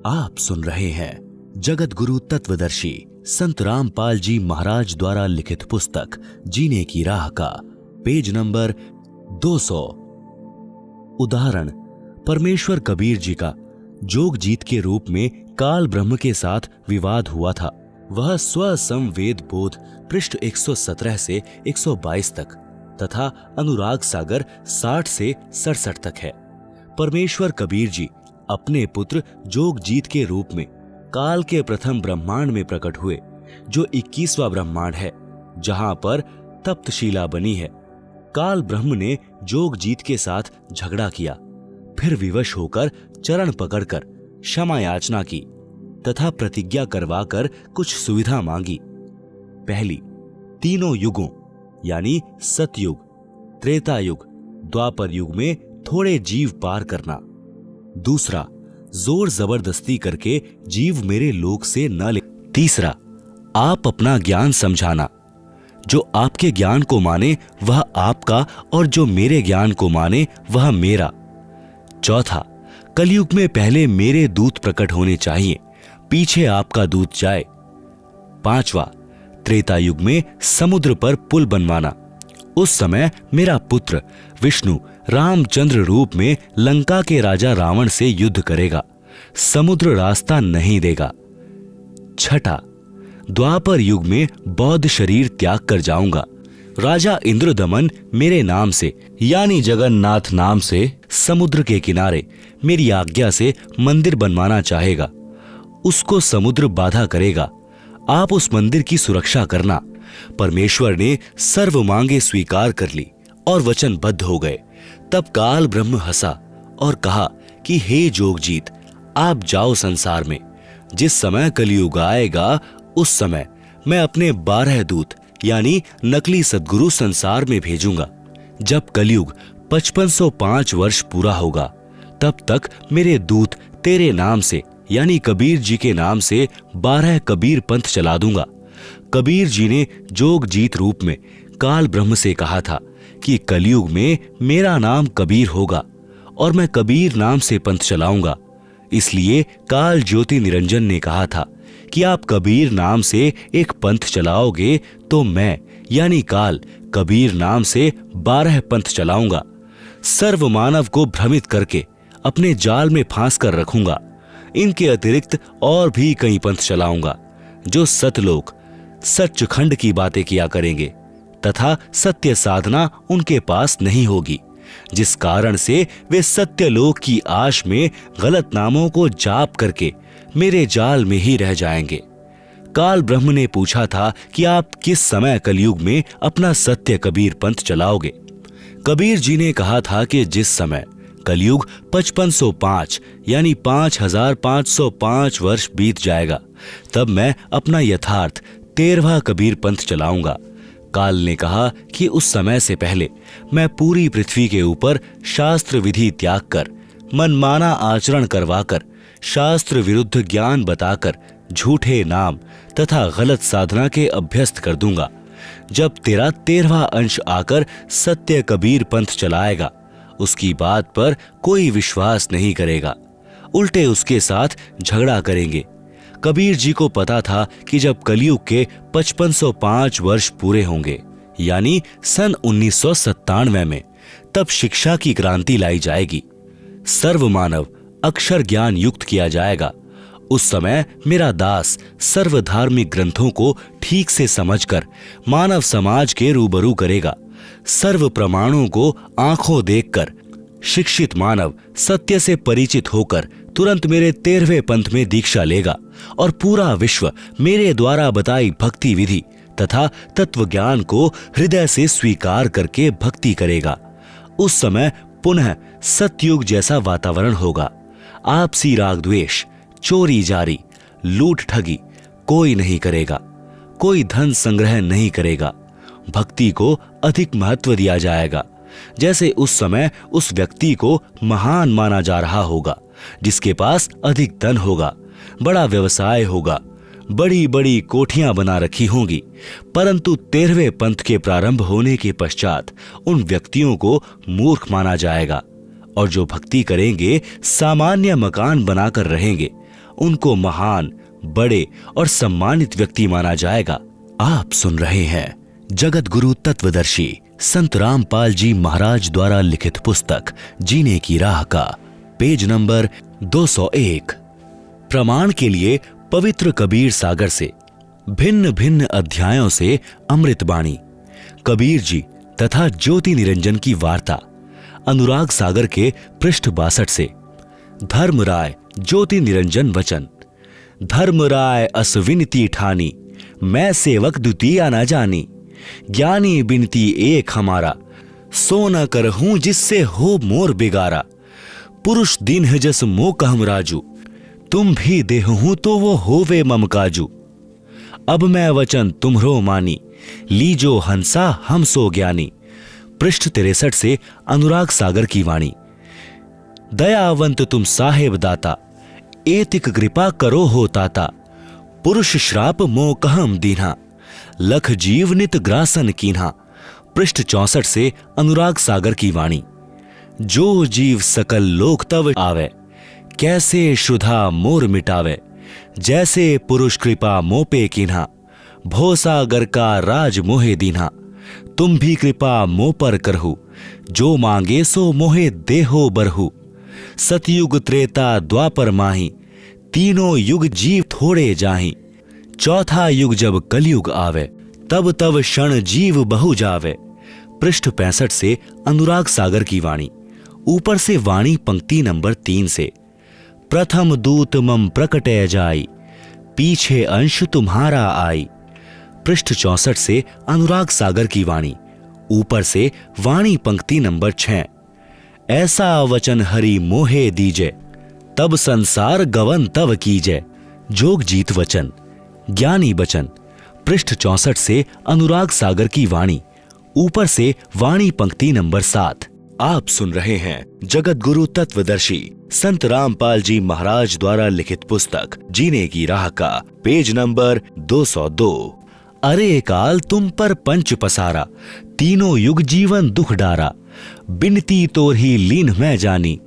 आप सुन रहे हैं जगत गुरु तत्वदर्शी संत रामपाल जी महाराज द्वारा लिखित पुस्तक जीने की राह का पेज नंबर 200। उदाहरण, परमेश्वर कबीर जी का जोगजीत के रूप में काल ब्रह्म के साथ विवाद हुआ था। वह स्वसंवेद बोध पृष्ठ 117 से 122 तक तथा अनुराग सागर 60 से 67 तक है। परमेश्वर कबीर जी अपने पुत्र जोगजीत के रूप में काल के प्रथम ब्रह्मांड में प्रकट हुए, जो 21वां ब्रह्मांड है, जहां पर तप्तशिला बनी है। काल ब्रह्म ने जोगजीत के साथ झगड़ा किया, फिर विवश होकर चरण पकड़कर क्षमा याचना की तथा प्रतिज्ञा करवाकर कुछ सुविधा मांगी। पहली, तीनों युगों यानी सतयुग, त्रेता युग, द्वापर युग में थोड़े जीव पार करना। दूसरा, जोर जबरदस्ती करके जीव मेरे लोक से न ले। तीसरा, आप अपना ज्ञान समझाना। जो आपके ज्ञान को माने वह आपका, और जो मेरे ज्ञान को माने वह मेरा। चौथा, कलयुग में पहले मेरे दूत प्रकट होने चाहिए, पीछे आपका दूत जाए। पांचवा, त्रेता युग में समुद्र पर पुल बनवाना। उस समय मेरा पुत्र विष्णु रामचंद्र रूप में लंका के राजा रावण से युद्ध करेगा, समुद्र रास्ता नहीं देगा। छठा, द्वापर युग में बौद्ध शरीर त्याग कर जाऊंगा। राजा इंद्रदमन मेरे नाम से यानी जगन्नाथ नाम से समुद्र के किनारे मेरी आज्ञा से मंदिर बनवाना चाहेगा। उसको समुद्र बाधा करेगा, आप उस मंदिर की सुरक्षा करना। परमेश्वर ने सर्व मांगे स्वीकार कर ली और वचनबद्ध हो गए। तब काल ब्रह्म हंसा और कहा कि हे जोगजीत, आप जाओ संसार में। जिस समय कलयुग आएगा उस समय मैं अपने 12 दूत यानी नकली सद्गुरु संसार में भेजूंगा। जब कलयुग 5505 वर्ष पूरा होगा, तब तक मेरे दूत तेरे नाम से यानी कबीर जी के नाम से 12 कबीर पंथ चला दूंगा। कबीर जी ने जोगजीत रूप में काल ब्रह्म से कहा था कि कलयुग में मेरा नाम कबीर होगा और मैं कबीर नाम से पंथ चलाऊंगा। इसलिए काल ज्योति निरंजन ने कहा था कि आप कबीर नाम से एक पंथ चलाओगे तो मैं यानी काल कबीर नाम से 12 पंथ चलाऊंगा। सर्व मानव को भ्रमित करके अपने जाल में फांस कर रखूंगा। इनके अतिरिक्त और भी कई पंथ चलाऊंगा, जो सतलोक सच्चखंड की बातें किया करेंगे तथा सत्य साधना उनके पास नहीं होगी, जिस कारण से वे सत्यलोक की आश में गलत नामों को जाप करके मेरे जाल में ही रह जाएंगे। काल ब्रह्म ने पूछा था कि आप किस समय कलयुग में अपना सत्य कबीर पंथ चलाओगे। कबीर जी ने कहा था कि जिस समय कलयुग 5505 यानी 5505 वर्ष बीत जाएगा, तब मैं अपना यथार्थ 13वां कबीर पंथ चलाऊंगा। काल ने कहा कि उस समय से पहले मैं पूरी पृथ्वी के ऊपर शास्त्र विधि त्याग कर, मनमाना आचरण करवाकर, शास्त्र विरुद्ध ज्ञान बताकर झूठे नाम तथा गलत साधना के अभ्यस्त कर दूंगा। जब तेरा 13वां अंश आकर सत्य कबीर पंथ चलाएगा, उसकी बात पर कोई विश्वास नहीं करेगा, उल्टे उसके साथ झगड़ा करेंगे। कबीर जी को पता था कि जब कलयुग के 5505 वर्ष पूरे होंगे यानी सन 1997 में, तब शिक्षा की क्रांति लाई जाएगी। सर्व मानव अक्षर ज्ञान युक्त किया जाएगा। उस समय मेरा दास सर्व धार्मिक ग्रंथों को ठीक से समझकर मानव समाज के रूबरू करेगा। सर्व प्रमाणों को आंखों देखकर शिक्षित मानव सत्य से परिचित होकर तुरंत मेरे 13वें पंथ में दीक्षा लेगा और पूरा विश्व मेरे द्वारा बताई भक्ति विधि तथा तत्व ज्ञान को हृदय से स्वीकार करके भक्ति करेगा। उस समय पुनः सतयुग जैसा वातावरण होगा। आपसी राग द्वेष, चोरी जारी, लूट ठगी कोई नहीं करेगा, कोई धन संग्रह नहीं करेगा। भक्ति को अधिक महत्व दिया जाएगा। जैसे उस समय उस व्यक्ति को महान माना जा रहा होगा, जिसके पास अधिक धन होगा, बड़ा व्यवसाय होगा, बड़ी बड़ी कोठियां बना रखी होंगी, परंतु 13वें पंथ के प्रारंभ होने के पश्चात उन व्यक्तियों को मूर्ख माना जाएगा। और जो भक्ति करेंगे सामान्य मकान बनाकर रहेंगे, उनको महान, बड़े और सम्मानित व्यक्ति माना जाएगा। आप सुन रहे हैं जगत गुरु तत्वदर्शी संत रामपाल जी महाराज द्वारा लिखित पुस्तक जीने की राह का पेज नंबर 201। प्रमाण के लिए पवित्र कबीर सागर से भिन्न भिन्न अध्यायों से अमृतवाणी, कबीर जी तथा ज्योति निरंजन की वार्ता। अनुराग सागर के पृष्ठ 62 से धर्मराय ज्योति निरंजन वचन। धर्मराय अस विनती ठानी, मैं सेवक द्वितीय न जानी। ज्ञानी बिनती एक हमारा, सो न करहूं जिससे हो मोर बिगारा। पुरुष दीन है जस मो कहम राजू, तुम भी देहूं तो वो होवे मम काजू। अब मैं वचन तुम्हरो मानी, लीजो हंसा हम सो ज्ञानी। पृष्ठ 63 से अनुराग सागर की वाणी। दयावंत तुम साहेब दाता, एतिक कृपा करो हो ताता। पुरुष श्राप मो कहम दीन्हा, लख जीव नित ग्रासन कीन्हा। पृष्ठ 64 से अनुराग सागर की वाणी। जो जीव सकल लोक तव आवे, कैसे शुधा मोर मिटावे। जैसे पुरुष कृपा मोपे कीन्हा, भोसागर का राज मोहे दीन्हा। तुम भी कृपा मो पर करहु, जो मांगे सो मोहे देहो बरहु। सतयुग त्रेता द्वापर माही, तीनों युग जीव थोड़े जाही। चौथा युग जब कलयुग आवे, तब तब क्षण जीव बहु जावे। पृष्ठ 65 से अनुराग सागर की वाणी। ऊपर से वाणी पंक्ति नंबर 3 से। प्रथम दूत मम प्रकटय जाई, पीछे अंश तुम्हारा आई। पृष्ठ 64 से अनुराग सागर की वाणी। ऊपर से वाणी पंक्ति नंबर 6। ऐसा वचन हरि मोहे दीजे, तब संसार गवन तव कीजे। जोग जीत वचन, ज्ञानी बचन। पृष्ठ 64 से अनुराग सागर की वाणी। ऊपर से वाणी पंक्ति नंबर 7। आप सुन रहे हैं जगत गुरु तत्वदर्शी संत रामपाल जी महाराज द्वारा लिखित पुस्तक जीने की राह का पेज नंबर 202। अरे काल तुम पर पंच पसारा, तीनों युग जीवन दुख डारा। बिनती तोर ही लीन मैं जानी,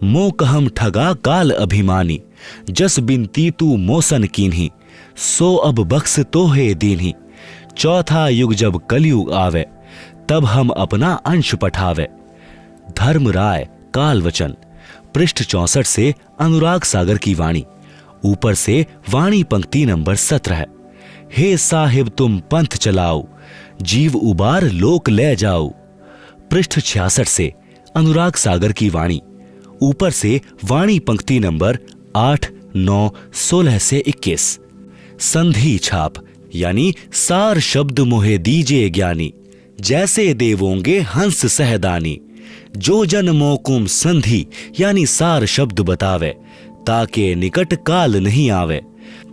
मो कहम ठगा काल अभिमानी। जस बिनती तू मोसन कीन्ही, सो अब बख्स तोहे दीन्ही। चौथा युग जब कलयुग आवे, तब हम अपना अंश पठावे। धर्मराय काल वचन। पृष्ठ 64 से अनुराग सागर की वाणी। ऊपर से वाणी पंक्ति नंबर 17। हे साहिब तुम पंथ चलाओ, जीव उबार लोक ले जाओ। पृष्ठ 66 से अनुराग सागर की वाणी। ऊपर से वाणी पंक्ति नंबर 8, 9, 16 से 21। संधि छाप यानी सार शब्द मोहे दीजे ज्ञानी। जैसे देवोंगे हंस सहदानी, जो जन मोकुम संधि यानी सार शब्द बतावे। ताके निकट काल नहीं आवे,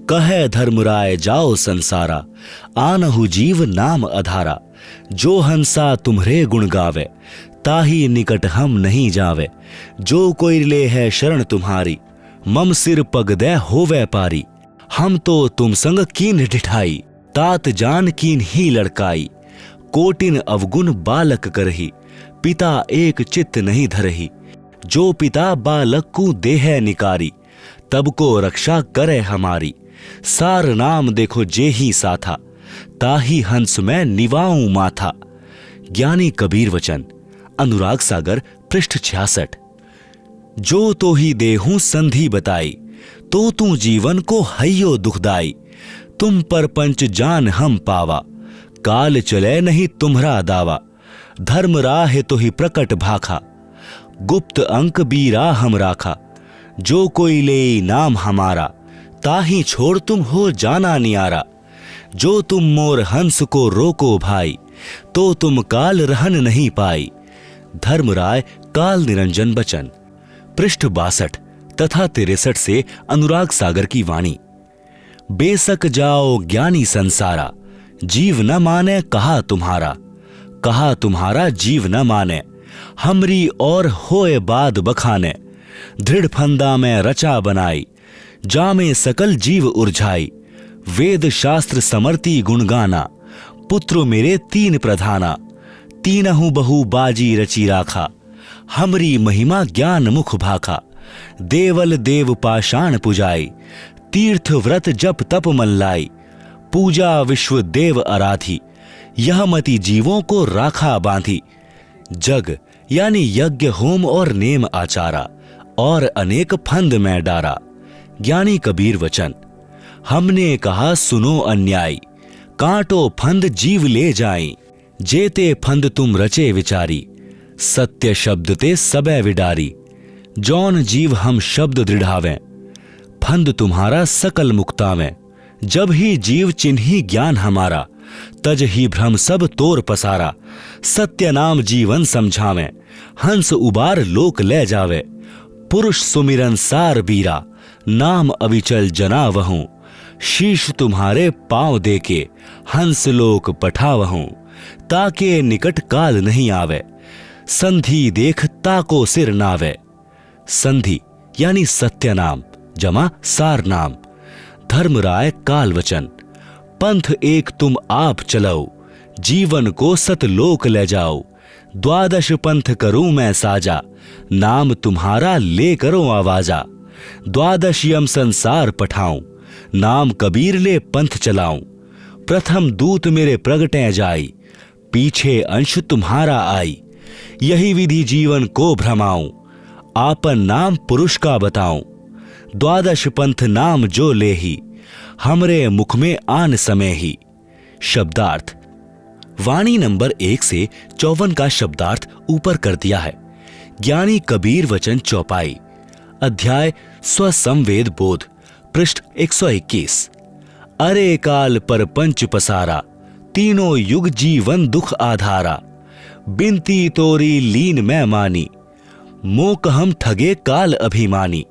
कहे धर्मराय जाओ संसारा। आनहु जीव नाम अधारा, जो हंसा तुम्हरे गुण गावे। ताही निकट हम नहीं जावे, जो कोई ले है शरण तुम्हारी। मम सिर पग दे होवे पारी, हम तो तुम संग कीन ढिठाई। तात जान कीन ही लड़काई, कोटिन अवगुण बालक करही। पिता एक चित्त नहीं धरही, जो पिता बालक को देह निकारी। तब को रक्षा करे हमारी, सार नाम देखो जे ही साथा। ताही हंस में निवाऊं माथा। ज्ञानी कबीर वचन। अनुराग सागर पृष्ठ 66। जो तो ही देहूं संधि बताई, तो तू जीवन को हइयो दुखदाई। तुम पर पंच जान हम पावा, काल चले नहीं तुम्हरा दावा। धर्म राह तो ही प्रकट भाखा, गुप्त अंक बीरा हम राखा। जो कोई ले नाम हमारा, ताही छोड़ तुम हो जाना नियारा। जो तुम मोर हंस को रोको भाई, तो तुम काल रहन नहीं पाई। धर्मराय काल निरंजन बचन। पृष्ठ 62 तथा 63 से अनुराग सागर की वाणी। बेसक जाओ ज्ञानी संसारा, जीव न माने कहा तुम्हारा। कहा तुम्हारा जीव न माने, हमरी और होए बाद बखाने। दृढ़ फंदा में रचा बनाई, जामे सकल जीव उर्झाई। वेद शास्त्र समर्ति गुणगाना, पुत्र मेरे 3 प्रधाना। तीनहु बहु बाजी रची राखा, हमरी महिमा ज्ञान मुख भाखा। देवल देव पाषाण पुजाई, तीर्थ व्रत जप तप मन लाई, पूजा विश्व देव आराधी, यह मति जीवों को राखा बांधी। जग यानी यज्ञ होम और नेम आचारा, और अनेक फंद में डारा। ज्ञानी कबीर वचन, हमने कहा सुनो अन्यायी, कांटो फंद जीव ले जाई, जेते फंद तुम रचे विचारी, सत्य शब्द ते सबे विडारी। जौन जीव हम शब्द दृढ़ावें, फंद तुम्हारा सकल मुक्तावें। जब ही जीव चिन्ही ज्ञान हमारा, तज ही भ्रम सब तोर पसारा। सत्य नाम जीवन समझावें, हंस उबार लोक ले जावे। पुरुष सुमिरन सार बीरा, नाम अविचल जना वहूं। शीश तुम्हारे पांव देके, हंस लोक पठावहूं। ताके निकट काल नहीं आवे, संधि देख ताको सिर नावे। संधि यानी सत्य नाम जमा सार नाम। धर्मराय काल वचन, पंथ एक तुम आप चलाओ, जीवन को सतलोक ले जाओ। द्वादश पंथ करूं मैं साजा, नाम तुम्हारा ले करो आवाजा। द्वादश यम संसार पठाऊं, नाम कबीर ले पंथ चलाऊं। प्रथम दूत मेरे प्रगटे जाई, पीछे अंश तुम्हारा आई। यही विधि जीवन को भ्रमाऊं, आपन नाम पुरुष का बताऊं। द्वादश पंथ नाम जो लेही, हमरे मुख में आन समय ही। शब्दार्थ, वाणी नंबर 1 से 54 का शब्दार्थ ऊपर कर दिया है। ज्ञानी कबीर वचन चौपाई, अध्याय स्वसंवेद बोध, पृष्ठ 121। अरे काल पर पंच पसारा, तीनों युग जीवन दुख आधारा। बिनती तोरी लीन मैं मानी, मोक हम ठगे काल अभिमानी।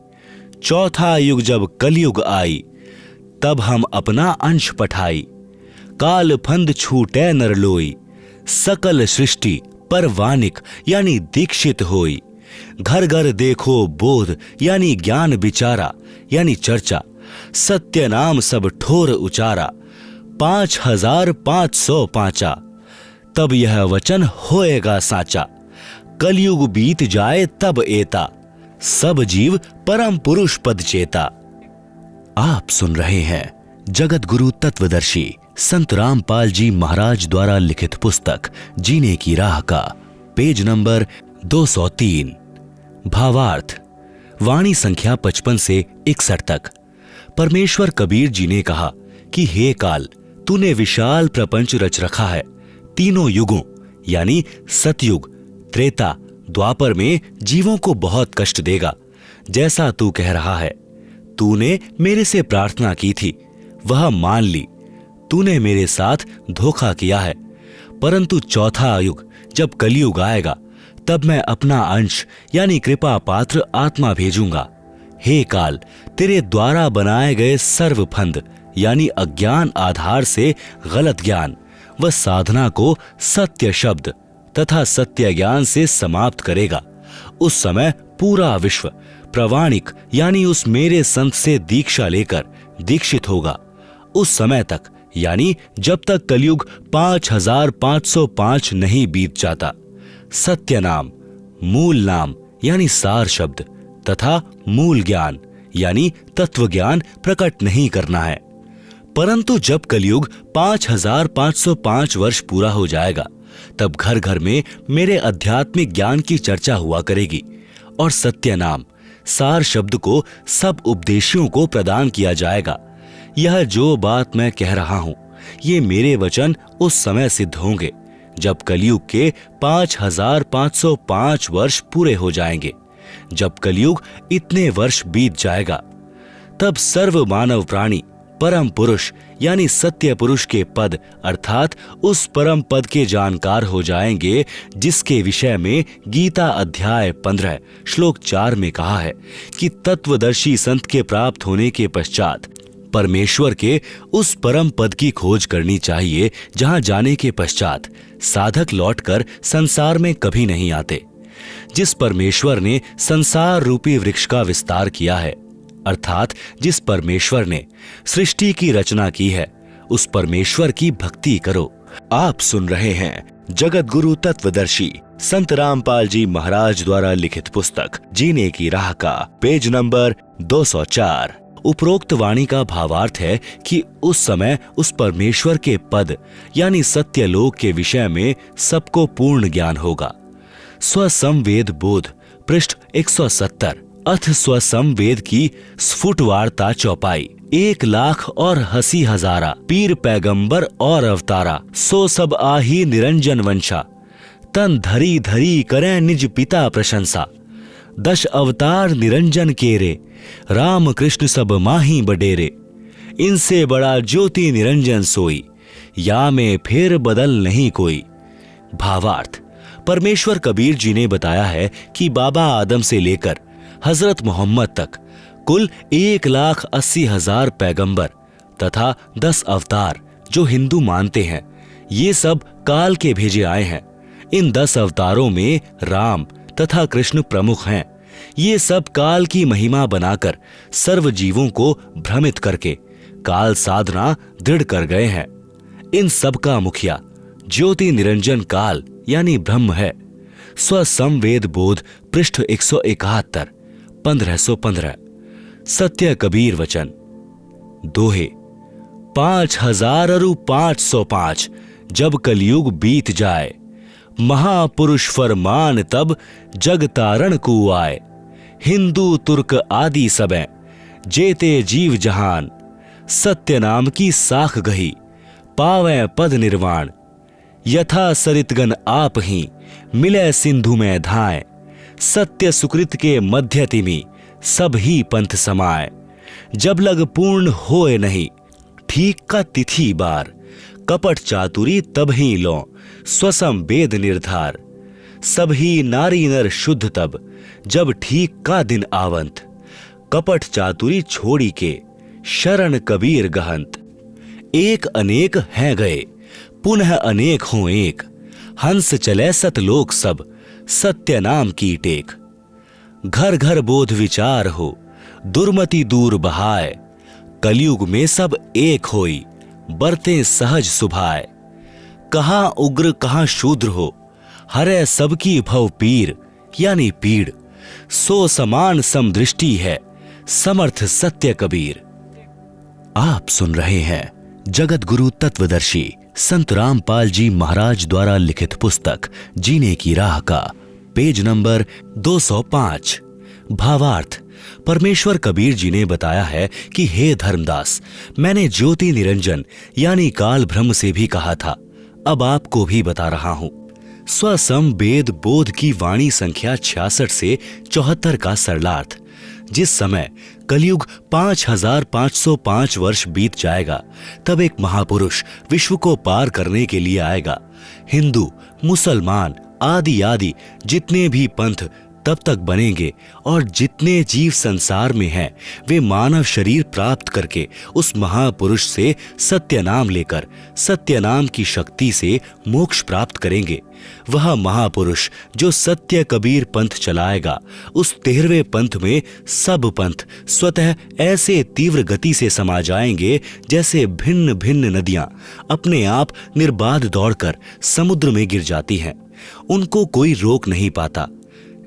चौथा युग जब कलयुग आई, तब हम अपना अंश पठाई। काल फंद छूटे नर लोई, सकल सृष्टि पर वानिक यानी दीक्षित होई। घर घर देखो बोध यानी ज्ञान विचारा यानी चर्चा। सत्य नाम सब ठोर उचारा, 5505 तब यह वचन होएगा साचा। कलयुग बीत जाए तब एता, सब जीव परम पुरुष पद चेता। आप सुन रहे हैं जगत गुरु तत्वदर्शी संत रामपाल जी महाराज द्वारा लिखित पुस्तक जीने की राह का पेज नंबर 203। भावार्थ, वाणी संख्या 55 से 61 तक। परमेश्वर कबीर जी ने कहा कि हे काल, तूने विशाल प्रपंच रच रखा है। तीनों युगों यानी सतयुग, त्रेता, द्वापर में जीवों को बहुत कष्ट देगा, जैसा तू कह रहा है। तूने मेरे से प्रार्थना की थी, वह मान ली। तूने मेरे साथ धोखा किया है, परंतु चौथा युग जब कलयुग आएगा, तब मैं अपना अंश यानी कृपा पात्र आत्मा भेजूंगा। हे काल, तेरे द्वारा बनाए गए सर्व फंद यानी अज्ञान आधार से गलत ज्ञान व साधना को सत्य शब्द तथा सत्य ज्ञान से समाप्त करेगा। उस समय पूरा विश्व प्रवाणिक यानी उस मेरे संत से दीक्षा लेकर दीक्षित होगा। उस समय तक यानी जब तक कलयुग 5505 नहीं बीत जाता, सत्य नाम, मूल नाम यानी सार शब्द तथा मूल ज्ञान यानी तत्व ज्ञान प्रकट नहीं करना है। परंतु जब कलयुग 5505 वर्ष पूरा हो जाएगा, तब घर घर में मेरे आध्यात्मिक ज्ञान की चर्चा हुआ करेगी और सत्य नाम, सार शब्द को सब उपदेशियों को प्रदान किया जाएगा। यह जो बात मैं कह रहा हूं, ये मेरे वचन उस समय सिद्ध होंगे जब कलयुग के 5505 वर्ष पूरे हो जाएंगे। जब कलयुग इतने वर्ष बीत जाएगा, तब सर्व मानव प्राणी परम पुरुष यानी सत्य पुरुष के पद अर्थात उस परम पद के जानकार हो जाएंगे, जिसके विषय में गीता अध्याय 15 श्लोक 4 में कहा है कि तत्वदर्शी संत के प्राप्त होने के पश्चात परमेश्वर के उस परम पद की खोज करनी चाहिए, जहां जाने के पश्चात साधक लौटकर संसार में कभी नहीं आते। जिस परमेश्वर ने संसार रूपी वृक्ष का विस्तार किया है, अर्थात जिस परमेश्वर ने सृष्टि की रचना की है, उस परमेश्वर की भक्ति करो। आप सुन रहे हैं जगत गुरु तत्वदर्शी संत रामपाल जी महाराज द्वारा लिखित पुस्तक जीने की राह का पेज नंबर 204। उपरोक्त वाणी का भावार्थ है कि उस समय उस परमेश्वर के पद यानी सत्यलोक के विषय में सबको पूर्ण ज्ञान होगा। स्वसंवेद बोध पृष्ठ 170। अथ स्वसंवेद की स्फुट वार्ता चौपाई। 1,80,000 पीर पैगंबर और अवतारा, सो सब आही निरंजन वंशा, तन धरी धरी करें निज पिता प्रशंसा। 10 अवतार निरंजन केरे, राम कृष्ण सब माही बडेरे। इनसे बड़ा ज्योति निरंजन सोई, या में फेर बदल नहीं कोई। भावार्थ, परमेश्वर कबीर जी ने बताया है कि बाबा आदम से लेकर हजरत मोहम्मद तक कुल 1,80,000 पैगंबर तथा 10 अवतार जो हिंदू मानते हैं, ये सब काल के भेजे आए हैं। इन 10 अवतारों में राम तथा कृष्ण प्रमुख हैं। ये सब काल की महिमा बनाकर सर्व जीवों को भ्रमित करके काल साधना दृढ़ कर गए हैं। इन सब का मुखिया ज्योति निरंजन काल यानी ब्रह्म है। स्वसंवेद बोध पृष्ठ 171 1515। सत्य कबीर वचन दोहे 5,505 जब कलयुग बीत जाए, महापुरुष फरमान तब जग तारण को आए। हिंदू तुर्क आदि सबे जेते जीव जहान, सत्य नाम की साख गही पावे पद निर्वाण। यथा सरितगन आप ही मिले सिंधु में धाए, सत्य सुकृत के मध्य तिमि सब ही पंथ समाए। जब लग पूर्ण होए नहीं ठीक का तिथि बार, कपट चातुरी तब ही लो स्वसम वेद निर्धार। सब ही नारी नर शुद्ध तब जब ठीक का दिन आवंत, कपट चातुरी छोड़ी के शरण कबीर गहंत। एक अनेक हैं गए पुनः अनेक हों एक, हंस चले सतलोक सब सत्य नाम की टेक। घर घर बोध विचार हो दुर्मति दूर बहाए, कलयुग में सब एक होई बरते सहज सुभाए। कहाँ उग्र कहाँ शूद्र हो हरे सबकी भव पीर यानी पीड़, सो समान समदृष्टि है समर्थ सत्य कबीर। आप सुन रहे हैं जगत गुरु तत्वदर्शी संत रामपाल जी महाराज द्वारा लिखित पुस्तक जीने की राह का पेज नंबर 205। भावार्थ, परमेश्वर कबीर जी ने बताया है कि हे धर्मदास, मैंने ज्योति निरंजन यानी काल ब्रह्म से भी कहा था, अब आपको भी बता रहा हूं। स्वसंवेद बोध की वाणी संख्या 66 से 74 का सरलार्थ। जिस समय कलयुग 5,505 वर्ष बीत जाएगा, तब एक महापुरुष विश्व को पार करने के लिए आएगा। हिंदू, मुसलमान आदि आदि जितने भी पंथ तब तक बनेंगे और जितने जीव संसार में हैं, वे मानव शरीर प्राप्त करके उस महापुरुष से सत्य नाम लेकर सत्य नाम की शक्ति से मोक्ष प्राप्त करेंगे। वह महापुरुष जो सत्य कबीर पंथ चलाएगा, उस 13वें पंथ में सब पंथ स्वतः ऐसे तीव्र गति से समा जाएंगे जैसे भिन्न भिन्न नदियां अपने आप निर्बाध दौड़कर समुद्र में गिर जाती हैं। उनको कोई रोक नहीं पाता।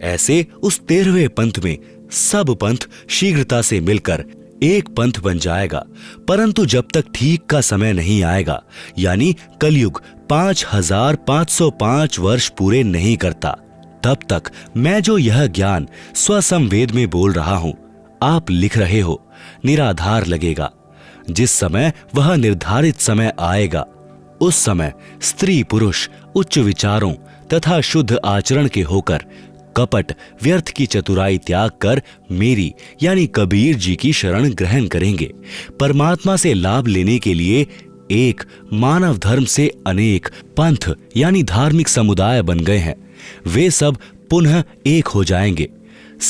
ऐसे उस 13वें पंथ में सब पंथ शीघ्रता से मिलकर एक पंथ बन जाएगा। परंतु जब तक ठीक का समय नहीं आएगा, यानी कलयुग 5,505 वर्ष पूरे नहीं करता, तब तक मैं जो यह ज्ञान स्वसंवेद में बोल रहा हूं, आप लिख रहे हो, निराधार लगेगा। जिस समय वह निर्धारित समय आएगा, उस समय स्त्री पुरुष उच्च विचारों तथा शुद्ध आचरण के होकर कपट व्यर्थ की चतुराई त्याग कर मेरी यानी कबीर जी की शरण ग्रहण करेंगे। परमात्मा से लाभ लेने के लिए एक, मानव धर्म से अनेक पंथ यानी धार्मिक समुदाय बन गए हैं। वे सब पुनः एक हो जाएंगे।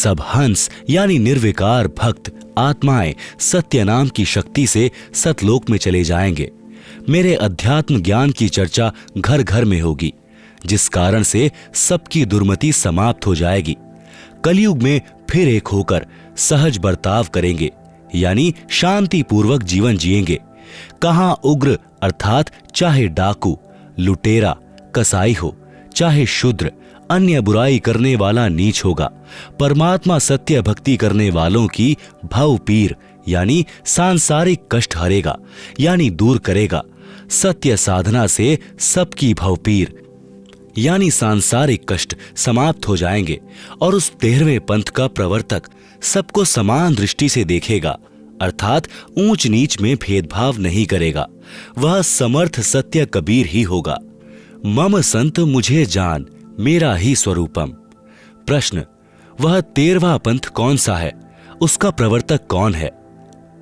सब हंस यानी निर्विकार भक्त आत्माएं सत्य नाम की शक्ति से सतलोक में चले जाएंगे। मेरे अध्यात्म ज्ञान की चर्चा घर घर में होगी, जिस कारण से सबकी दुर्मति समाप्त हो जाएगी। कलयुग में फिर एक होकर सहज बर्ताव करेंगे, यानी शांति पूर्वक जीवन जिएंगे। कहां उग्र अर्थात चाहे डाकू, लुटेरा, कसाई हो चाहे शूद्र, अन्य बुराई करने वाला नीच होगा। परमात्मा सत्य भक्ति करने वालों की भव पीर यानी सांसारिक कष्ट हरेगा, यानी दूर करेगा। सत्य साधना से सबकी भव पीर यानी सांसारिक कष्ट समाप्त हो जाएंगे और उस 13वें पंथ का प्रवर्तक सबको समान दृष्टि से देखेगा, अर्थात ऊंच नीच में भेदभाव नहीं करेगा। वह समर्थ सत्य कबीर ही होगा। मम संत मुझे जान मेरा ही स्वरूपम। प्रश्न, वह 13वां पंथ कौन सा है? उसका प्रवर्तक कौन है?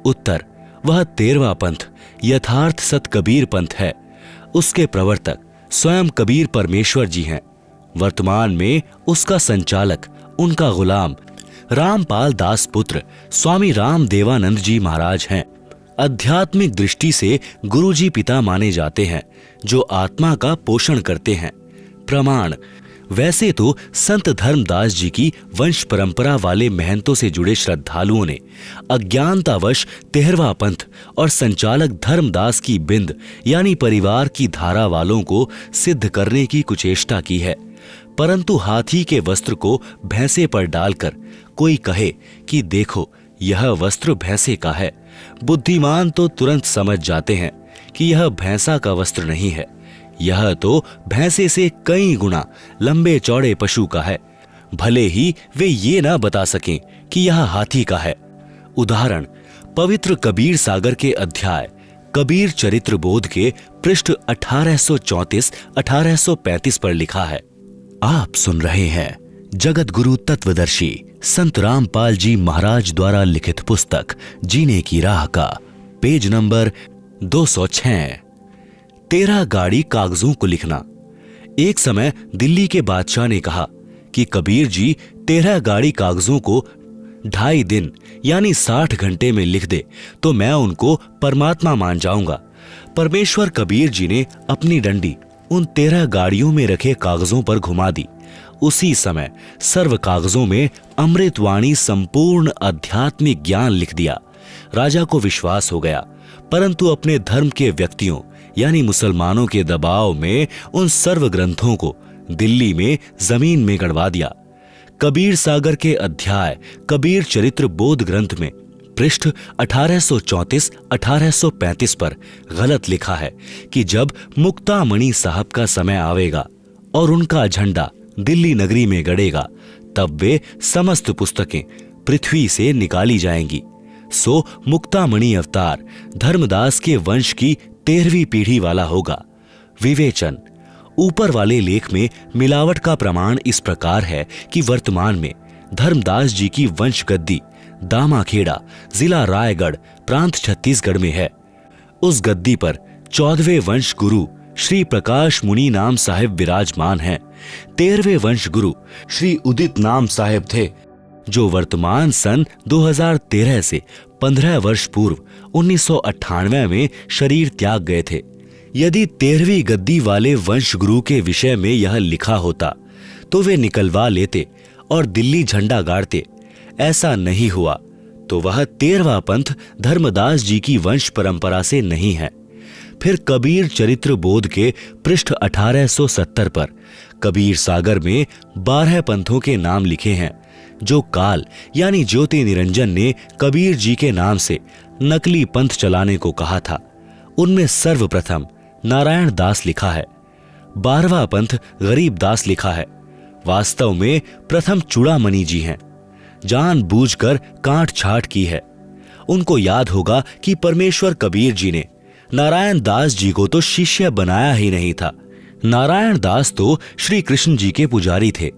उत्तर, वह 13वां पंथ यथार्थ सत कबीर पंथ है। उसके प्रवर्तक स्वयं कबीर परमेश्वर जी हैं। वर्तमान में उसका संचालक उनका गुलाम रामपाल दास पुत्र स्वामी राम देवानंद जी महाराज हैं। आध्यात्मिक दृष्टि से गुरुजी पिता माने जाते हैं, जो आत्मा का पोषण करते हैं। प्रमाण, वैसे तो संत धर्मदास जी की वंश परंपरा वाले महंतों से जुड़े श्रद्धालुओं ने अज्ञानतावश 13वां पंथ और संचालक धर्मदास की बिंद यानी परिवार की धारा वालों को सिद्ध करने की कुचेष्टा की है, परंतु हाथी के वस्त्र को भैंसे पर डालकर कोई कहे कि देखो यह वस्त्र भैंसे का है, बुद्धिमान तो तुरंत समझ जाते हैं कि यह भैंसा का वस्त्र नहीं है, यह तो भैंसे से कई गुना लंबे चौड़े पशु का है, भले ही वे ये ना बता सकें कि यह हाथी का है। उदाहरण, पवित्र कबीर सागर के अध्याय कबीर चरित्र बोध के पृष्ठ 1834-1835 पर लिखा है। आप सुन रहे हैं जगत गुरु तत्वदर्शी संत रामपाल जी महाराज द्वारा लिखित पुस्तक जीने की राह का पेज नंबर 206। 13 गाड़ी कागजों को लिखना। एक समय दिल्ली के बादशाह ने कहा कि कबीर जी 13 गाड़ी कागजों को 2.5 दिन यानी 60 घंटे में लिख दे तो मैं उनको परमात्मा मान जाऊंगा। परमेश्वर कबीर जी ने अपनी डंडी उन 13 गाड़ियों में रखे कागजों पर घुमा दी। उसी समय सर्व कागजों में अमृतवाणी संपूर्ण आध्यात्मिक ज्ञान लिख दिया। राजा को विश्वास हो गया, परंतु अपने धर्म के व्यक्तियों यानी मुसलमानों के दबाव में उन सर्व ग्रंथों को दिल्ली में जमीन में गड़वा दिया। कबीर सागर के अध्याय कबीर चरित्र बोध ग्रंथ में पृष्ठ 1834-1835 पर गलत लिखा है कि जब मुक्तामणि साहब का समय आवेगा और उनका झंडा दिल्ली नगरी में गड़ेगा, तब वे समस्त पुस्तकें पृथ्वी से निकाली जाएंगी। सो मुक्तामणि अवतार धर्मदास के वंश की 13वीं पीढ़ी वाला होगा। विवेचन, ऊपर वाले लेख में मिलावट का प्रमाण इस प्रकार है कि वर्तमान में धर्मदास जी की वंश गद्दी दामाखेड़ा जिला रायगढ़ प्रांत छत्तीसगढ़ में है। उस गद्दी पर 14वें वंश गुरु श्री प्रकाश मुनि नाम साहेब विराजमान हैं। 13वें वंश गुरु श्री उदित नाम साहेब थे, जो वर्तमान सन 2013 से 15 वर्ष पूर्व 1998 में शरीर त्याग गए थे। यदि 13वीं गद्दी वाले वंश गुरु के विषय में यह लिखा होता तो वे निकलवा लेते और दिल्ली झंडा गाड़ते। ऐसा नहीं हुआ तो वह 13वां पंथ धर्मदास जी की वंश परंपरा से नहीं है। फिर कबीर चरित्र बोध के पृष्ठ 1870 पर कबीर सागर में 12 पंथों के नाम लिखे हैं, जो काल यानी ज्योति निरंजन ने कबीर जी के नाम से नकली पंथ चलाने को कहा था। उनमें सर्वप्रथम नारायण दास लिखा है। 12वां पंथ गरीब दास लिखा है। वास्तव में प्रथम चूड़ामणि जी हैं। जानबूझकर काट छाट की है। उनको याद होगा कि परमेश्वर कबीर जी ने नारायण दास जी को तो शिष्य बनाया ही नहीं था। नारायण दास तो श्री कृष्ण जी के पुजारी थे।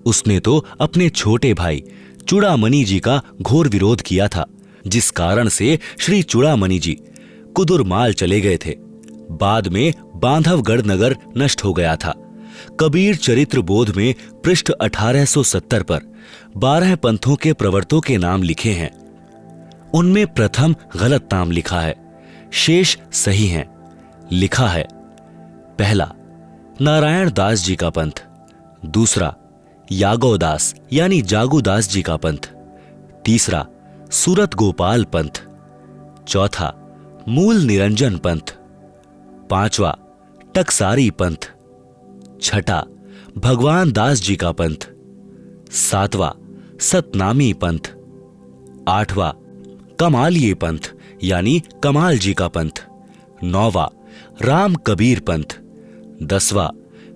उसने तो अपने छोटे भाई चूड़ामणि जी का घोर विरोध किया था, जिस कारण से श्री चूड़ामणि जी कुदुरमाल चले गए थे। बाद में बांधवगढ़ नगर नष्ट हो गया था। कबीर चरित्र बोध में पृष्ठ 1870 पर 12 पंथों के प्रवर्तों के नाम लिखे हैं। उनमें प्रथम गलत नाम लिखा है, शेष सही हैं। लिखा है, पहला नारायण दास जी का पंथ, दूसरा यागोदास यानी जागूदास जी का पंथ, तीसरा सूरत गोपाल पंथ, चौथा मूल निरंजन पंथ, पांचवा टकसारी पंथ, छठा भगवान दास जी का पंथ, सातवां सतनामी पंथ, आठवां कमालिये पंथ यानी कमाल जी का पंथ, नौवां राम कबीर पंथ, 10वां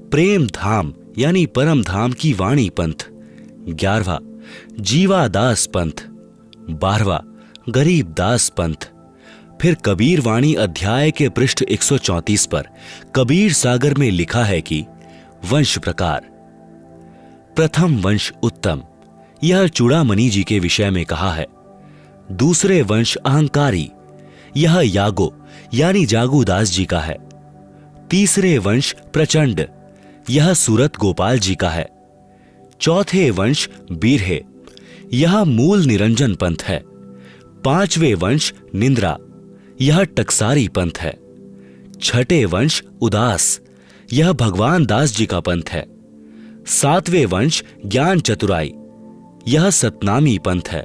प्रेम धाम यानी परम धाम की वाणी पंथ, 11वां जीवादास पंथ, 12वां गरीब दास पंथ। फिर कबीर वाणी अध्याय के पृष्ठ 134 पर कबीर सागर में लिखा है कि वंश प्रकार, प्रथम वंश उत्तम, यह चूड़ामणि जी के विषय में कहा है। दूसरे वंश अहंकारी, यह यागो यानी जागूदास जी का है। तीसरे वंश प्रचंड, यह सूरत गोपाल जी का है। चौथे वंश बीरहे, यह मूल निरंजन पंथ है। पांचवें वंश निंद्रा, यह टकसारी पंथ है। छठे वंश उदास, यह भगवान दास जी का पंथ है। सातवें वंश ज्ञान चतुराई, यह सतनामी पंथ है।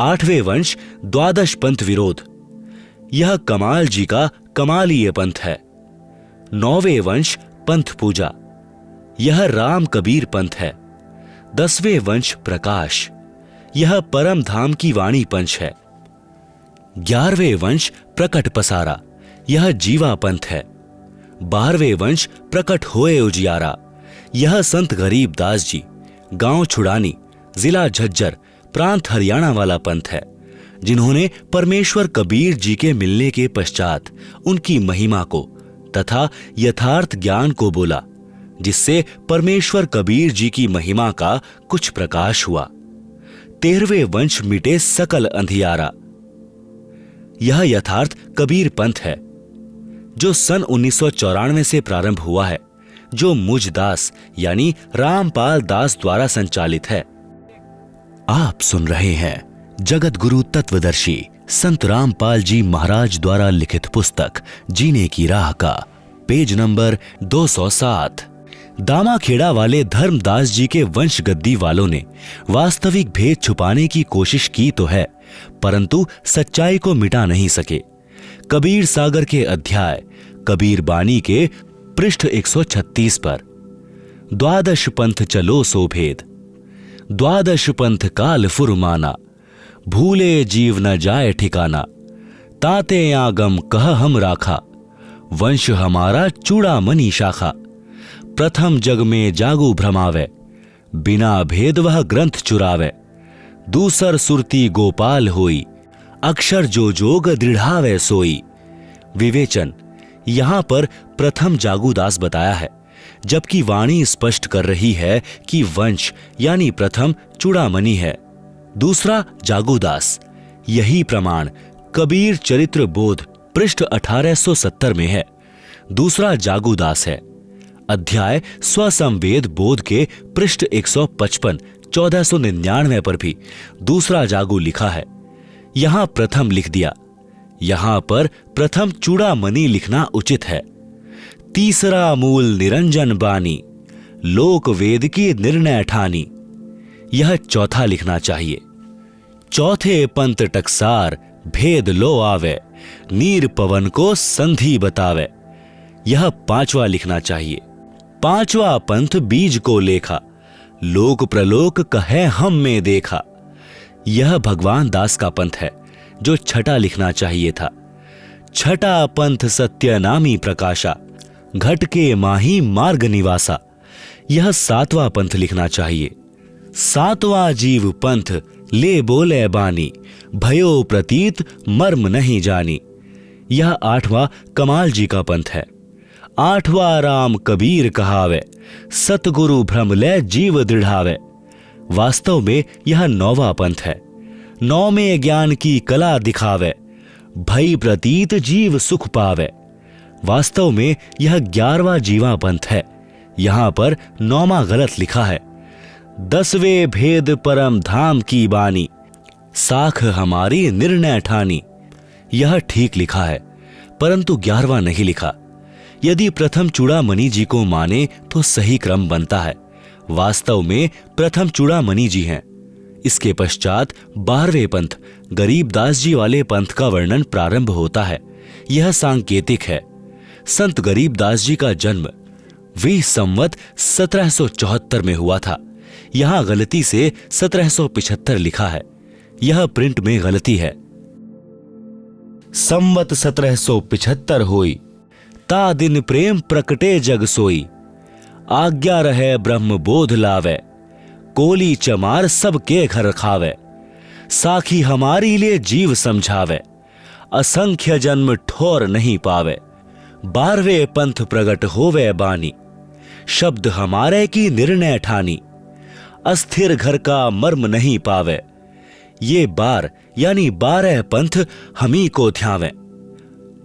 आठवें वंश द्वादश पंथ विरोध, यह कमाल जी का कमालीय पंथ है। नौवें वंश पंथ पूजा, यह राम कबीर पंथ है। 10वें वंश प्रकाश, यह परम धाम की वाणी पंच है। 11वें वंश प्रकट पसारा, यह जीवा पंथ है। 12वें वंश प्रकट होए उजियारा, यह संत गरीब दास जी, गांव छुड़ानी, जिला झज्जर, प्रांत हरियाणा वाला पंथ है, जिन्होंने परमेश्वर कबीर जी के मिलने के पश्चात उनकी महिमा को तथा यथार्थ ज्ञान को बोला, जिससे परमेश्वर कबीर जी की महिमा का कुछ प्रकाश हुआ। 13वें वंश मिटे सकल अंधियारा, यह यथार्थ कबीर पंथ है, जो सन 1994 से प्रारंभ हुआ है, जो मुझ दास यानी रामपाल दास द्वारा संचालित है। आप सुन रहे हैं जगत गुरु तत्वदर्शी संत रामपाल जी महाराज द्वारा लिखित पुस्तक जीने की राह का पेज नंबर 207। दामाखेड़ा वाले धर्मदास जी के वंश गद्दी वालों ने वास्तविक भेद छुपाने की कोशिश की तो है, परंतु सच्चाई को मिटा नहीं सके। कबीर सागर के अध्याय कबीर बानी के पृष्ठ 136 पर द्वादश पंथ चलो सो भेद, द्वादश पंथ काल फुरमाना, भूले जीव न जाए ठिकाना, ताते आगम कह हम राखा, वंश हमारा चूड़ामणि शाखा, प्रथम जग में जागू भ्रमावे, बिना भेद वह ग्रंथ चुरावे, दूसर सुरती गोपाल होई, अक्षर जो जोग दृढ़ावे सोई। विवेचन, यहां पर प्रथम जागूदास बताया है, जबकि वाणी स्पष्ट कर रही है कि वंश यानी प्रथम चूड़ामणि है, दूसरा जागूदास। यही प्रमाण कबीर चरित्र बोध पृष्ठ 1870 में है, दूसरा जागूदास है। अध्याय स्वसंवेद बोध के पृष्ठ 155 1499 पर भी दूसरा जागू लिखा है। यहां प्रथम लिख दिया, यहां पर प्रथम चूड़ामणि लिखना उचित है। तीसरा मूल निरंजन बानी, लोक वेद की निर्णय ठानी, यह चौथा लिखना चाहिए। चौथे पंत टकसार भेद लो आवे, नीर पवन को संधि बतावे, यह पांचवा लिखना चाहिए। पांचवा पंथ बीज को लेखा, लोक प्रलोक कहे हम में देखा, यह भगवान दास का पंथ है, जो छठा लिखना चाहिए था। छठा पंथ सत्यनामी प्रकाशा, घट के माही मार्ग निवासा, यह सातवां पंथ लिखना चाहिए। सातवां जीव पंथ ले बोले बानी, भयो प्रतीत मर्म नहीं जानी, यह आठवां कमाल जी का पंथ है। आठवां राम कबीर कहावे, सतगुरु भ्रम ले जीव दृढ़ावे, वास्तव में यह नौवां पंथ है। नौवें ज्ञान की कला दिखावे, भय प्रतीत जीव सुख पावे, वास्तव में यह 11वां जीवा पंथ है, यहां पर 9वां गलत लिखा है। 10वें भेद परम धाम की बानी, साख हमारी निर्णय ठानी, यह ठीक लिखा है, परंतु 11वां नहीं लिखा। यदि प्रथम चूड़ामणि जी को माने तो सही क्रम बनता है, वास्तव में प्रथम चूड़ामणि जी हैं। इसके पश्चात 12वें पंथ गरीबदास जी वाले पंथ का वर्णन प्रारंभ होता है। यह सांकेतिक है। संत गरीबदास जी का जन्म वे संवत 1774 में हुआ था। यहां गलती से 1775 लिखा है, यह प्रिंट में गलती है। संवत 1775 होई, ता दिन प्रेम प्रकटे जग सोई। आज्ञा रहे ब्रह्म बोध लावे, कोली चमार सबके घर खावे। साखी हमारी लिए जीव समझावे, असंख्य जन्म ठोर नहीं पावे। 12वें पंथ प्रगट होवे बानी, शब्द हमारे की निर्णय ठानी। अस्थिर घर का मर्म नहीं पावे, ये 12 यानी 12 पंथ हमी को ध्यावे,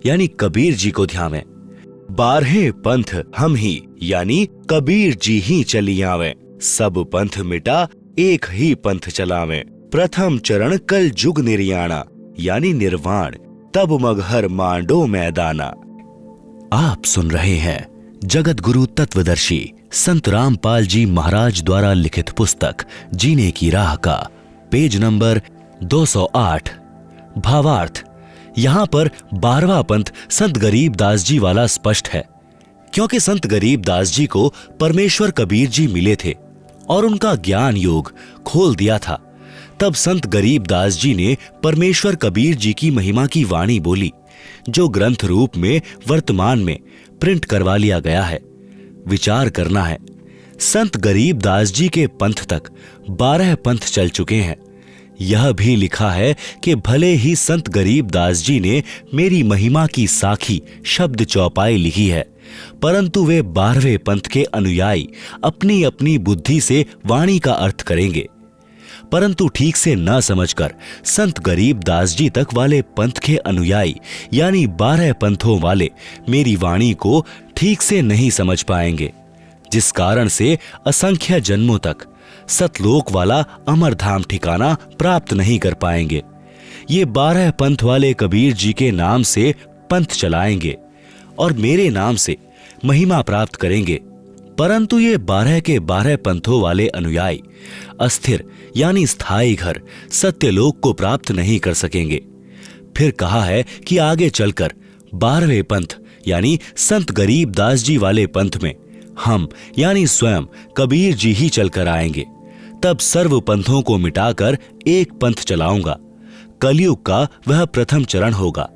यानी कबीर जी को ध्यावे। 12 पंथ हम ही यानी कबीर जी ही चली आवे। सब पंथ मिटा एक ही पंथ चलावे। प्रथम चरण कल जुग निर्याणा, यानी निर्वाण, तब मगहर मांडो मैदाना। आप सुन रहे हैं जगत गुरु तत्वदर्शी संत रामपाल जी महाराज द्वारा लिखित पुस्तक जीने की राह का पेज नंबर 208। भावार्थ, यहां पर 12वां पंथ संत गरीबदास जी वाला स्पष्ट है, क्योंकि संत गरीबदास जी को परमेश्वर कबीर जी मिले थे और उनका ज्ञान योग खोल दिया था। तब संत गरीबदास जी ने परमेश्वर कबीर जी की महिमा की वाणी बोली, जो ग्रंथ रूप में वर्तमान में प्रिंट करवा लिया गया है। विचार करना है, संत गरीबदास जी के पंथ तक 12 पंथ चल चुके हैं। यह भी लिखा है कि भले ही संत गरीबदास जी ने मेरी महिमा की साखी शब्द चौपाई लिखी है, परंतु वे 12वें पंथ के अनुयायी अपनी अपनी बुद्धि से वाणी का अर्थ करेंगे। परंतु ठीक से न समझकर संत गरीबदास जी तक वाले पंथ के अनुयायी यानी 12 पंथों वाले मेरी वाणी को ठीक से नहीं समझ पाएंगे, जिस कारण से असंख्य जन्मों तक सतलोक वाला अमरधाम ठिकाना प्राप्त नहीं कर पाएंगे। ये 12 पंथ वाले कबीर जी के नाम से पंथ चलाएंगे और मेरे नाम से महिमा प्राप्त करेंगे, परंतु ये 12 के 12 पंथों वाले अनुयायी अस्थिर यानी स्थायी घर सत्यलोक को प्राप्त नहीं कर सकेंगे। फिर कहा है कि आगे चलकर 12वें पंथ यानी संत गरीबदास जी वाले पंथ में हम यानी स्वयं कबीर जी ही चलकर आएंगे। तब सर्व पंथों को मिटाकर एक पंथ चलाऊंगा। कलयुग का वह प्रथम चरण होगा,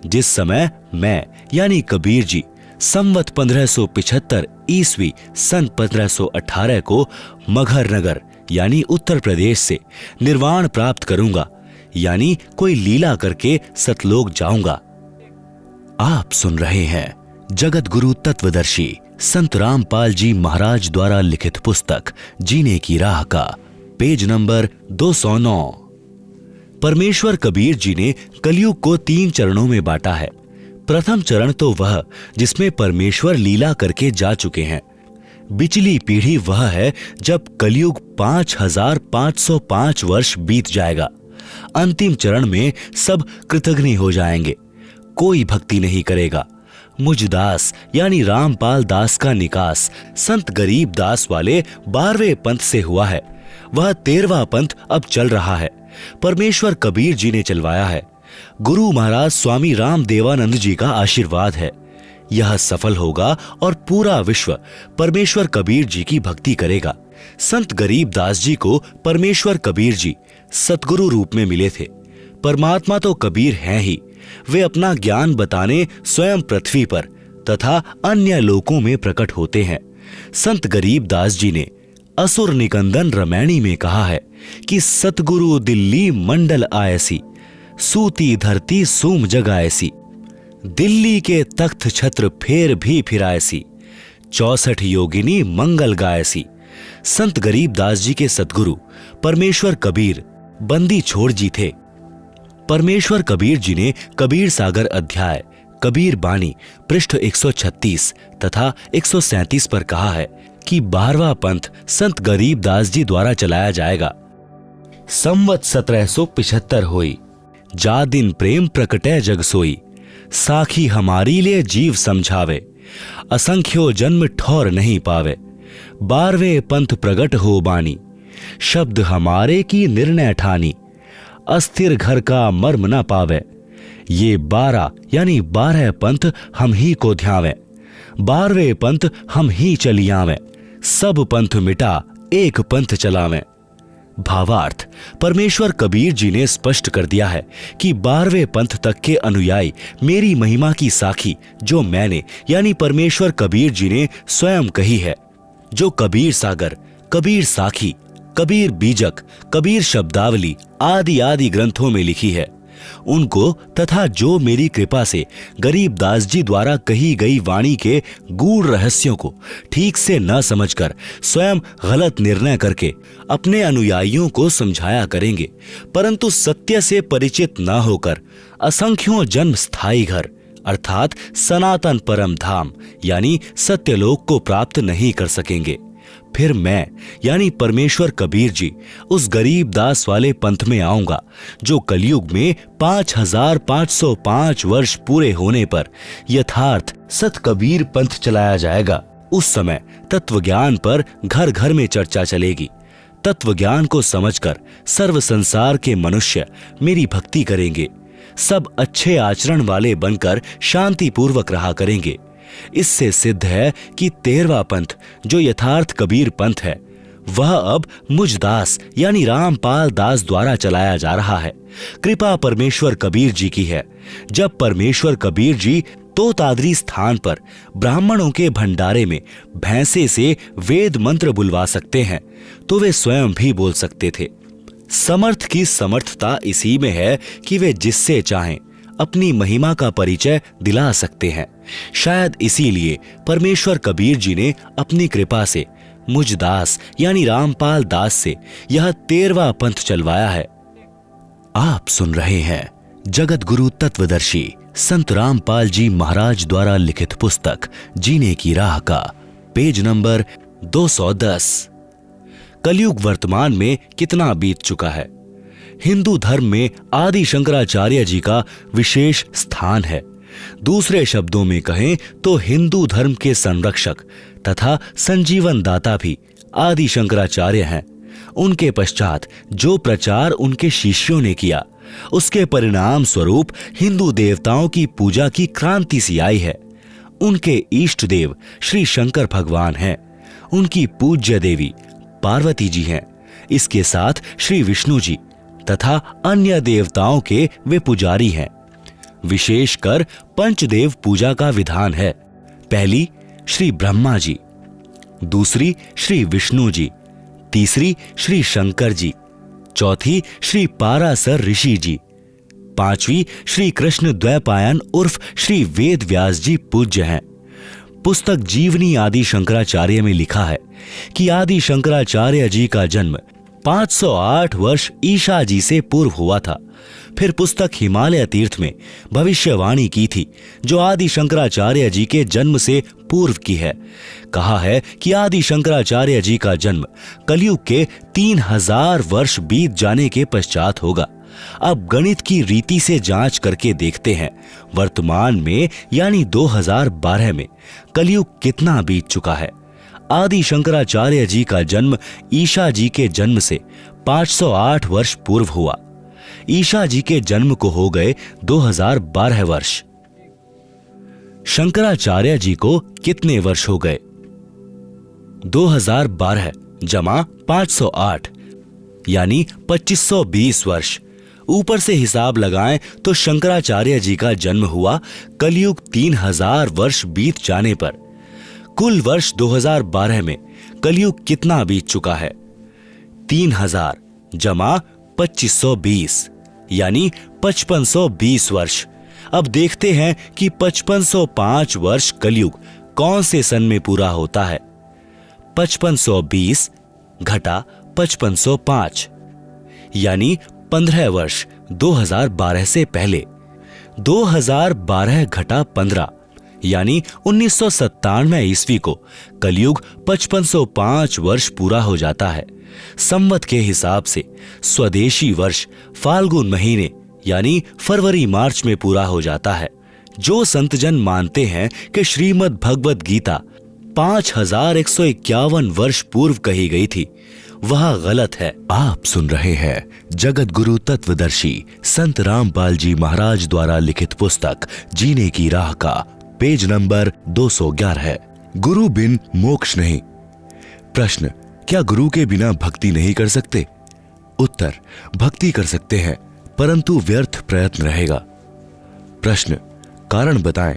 जिस समय मैं यानी कबीर जी संवत 1575 ईस्वी सन 1518 को मगहर नगर यानी उत्तर प्रदेश से निर्वाण प्राप्त करूंगा, यानी कोई लीला करके सतलोक जाऊंगा। आप सुन रहे हैं जगत गुरु तत्वदर्शी संत रामपाल जी महाराज द्वारा लिखित पुस्तक जीने की राह का पेज नंबर 209। परमेश्वर कबीर जी ने कलयुग को 3 चरणों में बांटा है। प्रथम चरण तो वह जिसमें परमेश्वर लीला करके जा चुके हैं। बिचली पीढ़ी वह है जब कलयुग 5505 वर्ष बीत जाएगा। अंतिम चरण में सब कृतघ्न हो जाएंगे, कोई भक्ति नहीं करेगा। मुझ दास यानी रामपाल दास का निकास संत गरीबदास वाले 12वें पंथ से हुआ है। वह 13वां पंथ अब चल रहा है, परमेश्वर कबीर जी ने चलवाया है। गुरु महाराज स्वामी राम देवानंद जी का आशीर्वाद है। यह सफल होगा और पूरा विश्व परमेश्वर कबीर जी की भक्ति करेगा। संत गरीबदास जी को परमेश्वर कबीर जी सतगुरु रूप में मिले थे। परमात्मा तो कबीर हैं ही, वे अपना ज्ञान बताने स्वयं पृथ्वी पर तथा अन्य लोकों में प्रकट होते हैं। संत गरीबदास जी ने असुर निकंदन रमैणी में कहा है कि सतगुरु दिल्ली मंडल आयसी, सूती धरती सूम जगायसी। दिल्ली के तख्त छत्र फेर भी फिरायसी, 64 योगिनी मंगल गायसी। संत गरीबदास जी के सतगुरु परमेश्वर कबीर बंदी छोड़ जी थे। परमेश्वर कबीर जी ने कबीर सागर अध्याय कबीर बानी पृष्ठ 136 तथा 137 पर कहा है कि 12वां पंथ संत गरीबदास जी द्वारा चलाया जाएगा। संवत 1775 होई, जा दिन प्रेम प्रकटै जग सोई। साखी हमारी लिए जीव समझावे, असंख्यो जन्म ठौर नहीं पावे। 12वें पंथ प्रगट हो बानी, शब्द हमारे की निर्णय ठानी। अस्थिर घर का मर्म न पावे, ये 12 यानी 12 पंथ हम ही को ध्यावे। 12वें पंथ हम ही चलियावें, सब पंथ मिटा एक पंथ चलावें। भावार्थ, परमेश्वर कबीर जी ने स्पष्ट कर दिया है कि 12वें पंथ तक के अनुयायी मेरी महिमा की साखी जो मैंने यानी परमेश्वर कबीर जी ने स्वयं कही है, जो कबीर सागर, कबीर साखी, कबीर बीजक, कबीर शब्दावली आदि आदि ग्रंथों में लिखी है, उनको तथा जो मेरी कृपा से गरीब दास जी द्वारा कही गई वाणी के गूढ़ रहस्यों को ठीक से न समझकर स्वयं गलत निर्णय करके अपने अनुयायियों को समझाया करेंगे, परंतु सत्य से परिचित न होकर असंख्यों जन्म स्थायी घर अर्थात सनातन परम धाम यानी सत्यलोक को प्राप्त नहीं कर सकेंगे। फिर मैं यानी परमेश्वर कबीर जी उस गरीब दास वाले पंथ में आऊंगा जो कलयुग में 5505 वर्ष पूरे होने पर यथार्थ सत कबीर पंथ चलाया जाएगा। उस समय तत्व ज्ञान पर घर घर में चर्चा चलेगी। तत्व ज्ञान को समझकर सर्व संसार के मनुष्य मेरी भक्ति करेंगे, सब अच्छे आचरण वाले बनकर शांति पूर्वक रहा करेंगे। इससे सिद्ध है कि 13वां पंथ जो यथार्थ कबीर पंथ है वह अब मुझ दास यानी रामपाल दास द्वारा चलाया जा रहा है। कृपा परमेश्वर कबीर जी की है। जब परमेश्वर कबीर जी तोतादरी स्थान पर ब्राह्मणों के भंडारे में भैंसे से वेद मंत्र बुलवा सकते हैं तो वे स्वयं भी बोल सकते थे। समर्थ की समर्थता इसी में है कि वे जिससे चाहें अपनी महिमा का परिचय दिला सकते हैं। शायद इसीलिए परमेश्वर कबीर जी ने अपनी कृपा से मुझ दास यानी रामपाल दास से यह 13वां पंथ चलवाया है। आप सुन रहे हैं जगत गुरु तत्वदर्शी संत रामपाल जी महाराज द्वारा लिखित पुस्तक जीने की राह का पेज नंबर 210। कलयुग वर्तमान में कितना बीत चुका है। हिंदू धर्म में आदि शंकराचार्य जी का विशेष स्थान है। दूसरे शब्दों में कहें तो हिंदू धर्म के संरक्षक तथा संजीवन दाता भी आदि शंकराचार्य हैं। उनके पश्चात जो प्रचार उनके शिष्यों ने किया उसके परिणाम स्वरूप हिंदू देवताओं की पूजा की क्रांति सी आई है। उनके इष्ट देव श्री शंकर भगवान हैं। उनकी पूज्य देवी पार्वती जी हैं। इसके साथ श्री विष्णु जी तथा अन्य देवताओं के वे पुजारी हैं। विशेषकर पंचदेव पूजा का विधान है। पहली श्री ब्रह्मा जी, दूसरी श्री विष्णु जी, तीसरी श्री शंकर जी, चौथी श्री पारासर ऋषि जी, पांचवी श्री कृष्ण द्वैपायन उर्फ श्री वेद व्यास जी पूज्य हैं। पुस्तक जीवनी आदि शंकराचार्य में लिखा है कि आदि शंकराचार्य जी का जन्म 508 वर्ष ईशा जी से पूर्व हुआ था। फिर पुस्तक हिमालय तीर्थ में भविष्यवाणी की थी जो आदि शंकराचार्य जी के जन्म से पूर्व की है। कहा है कि आदि शंकराचार्य जी का जन्म कलयुग के 3000 वर्ष बीत जाने के पश्चात होगा। अब गणित की रीति से जांच करके देखते हैं वर्तमान में यानी 2012 में कलयुग कितना बीत चुका है। आदि शंकराचार्य जी का जन्म ईशा जी के जन्म से 508 वर्ष पूर्व हुआ। ईशा जी के जन्म को हो गए 2012 वर्ष। शंकराचार्य जी को कितने वर्ष हो गए? 2012 जमा 508 यानी 2520 वर्ष। ऊपर से हिसाब लगाएं तो शंकराचार्य जी का जन्म हुआ कलयुग 3000 वर्ष बीत जाने पर। कुल वर्ष 2012 में कलयुग कितना बीत चुका है? 3000 जमा 2520 यानी 5520 वर्ष। अब देखते हैं कि 5505 वर्ष कलयुग कौन से सन में पूरा होता है। 5520 घटा 5505 यानी 15 वर्ष 2012 से पहले। 2012 घटा 15 यानी 1997 ईस्वी को कलयुग 5505 वर्ष पूरा हो जाता है। संवत के हिसाब से स्वदेशी वर्ष फाल्गुन महीने यानी फरवरी मार्च में पूरा हो जाता है। जो संतजन मानते हैं कि श्रीमद् भगवद गीता 5151 वर्ष पूर्व कही गई थी वह गलत है। आप सुन रहे हैं जगत गुरु तत्वदर्शी संत रामपाल जी महाराज द्वारा लिखित पुस्तक जीने की राह का पेज नंबर 211 है। गुरु बिन मोक्ष नहीं। प्रश्न, क्या गुरु के बिना भक्ति नहीं कर सकते? उत्तर, भक्ति कर सकते हैं परंतु व्यर्थ प्रयत्न रहेगा। प्रश्न, कारण बताएं।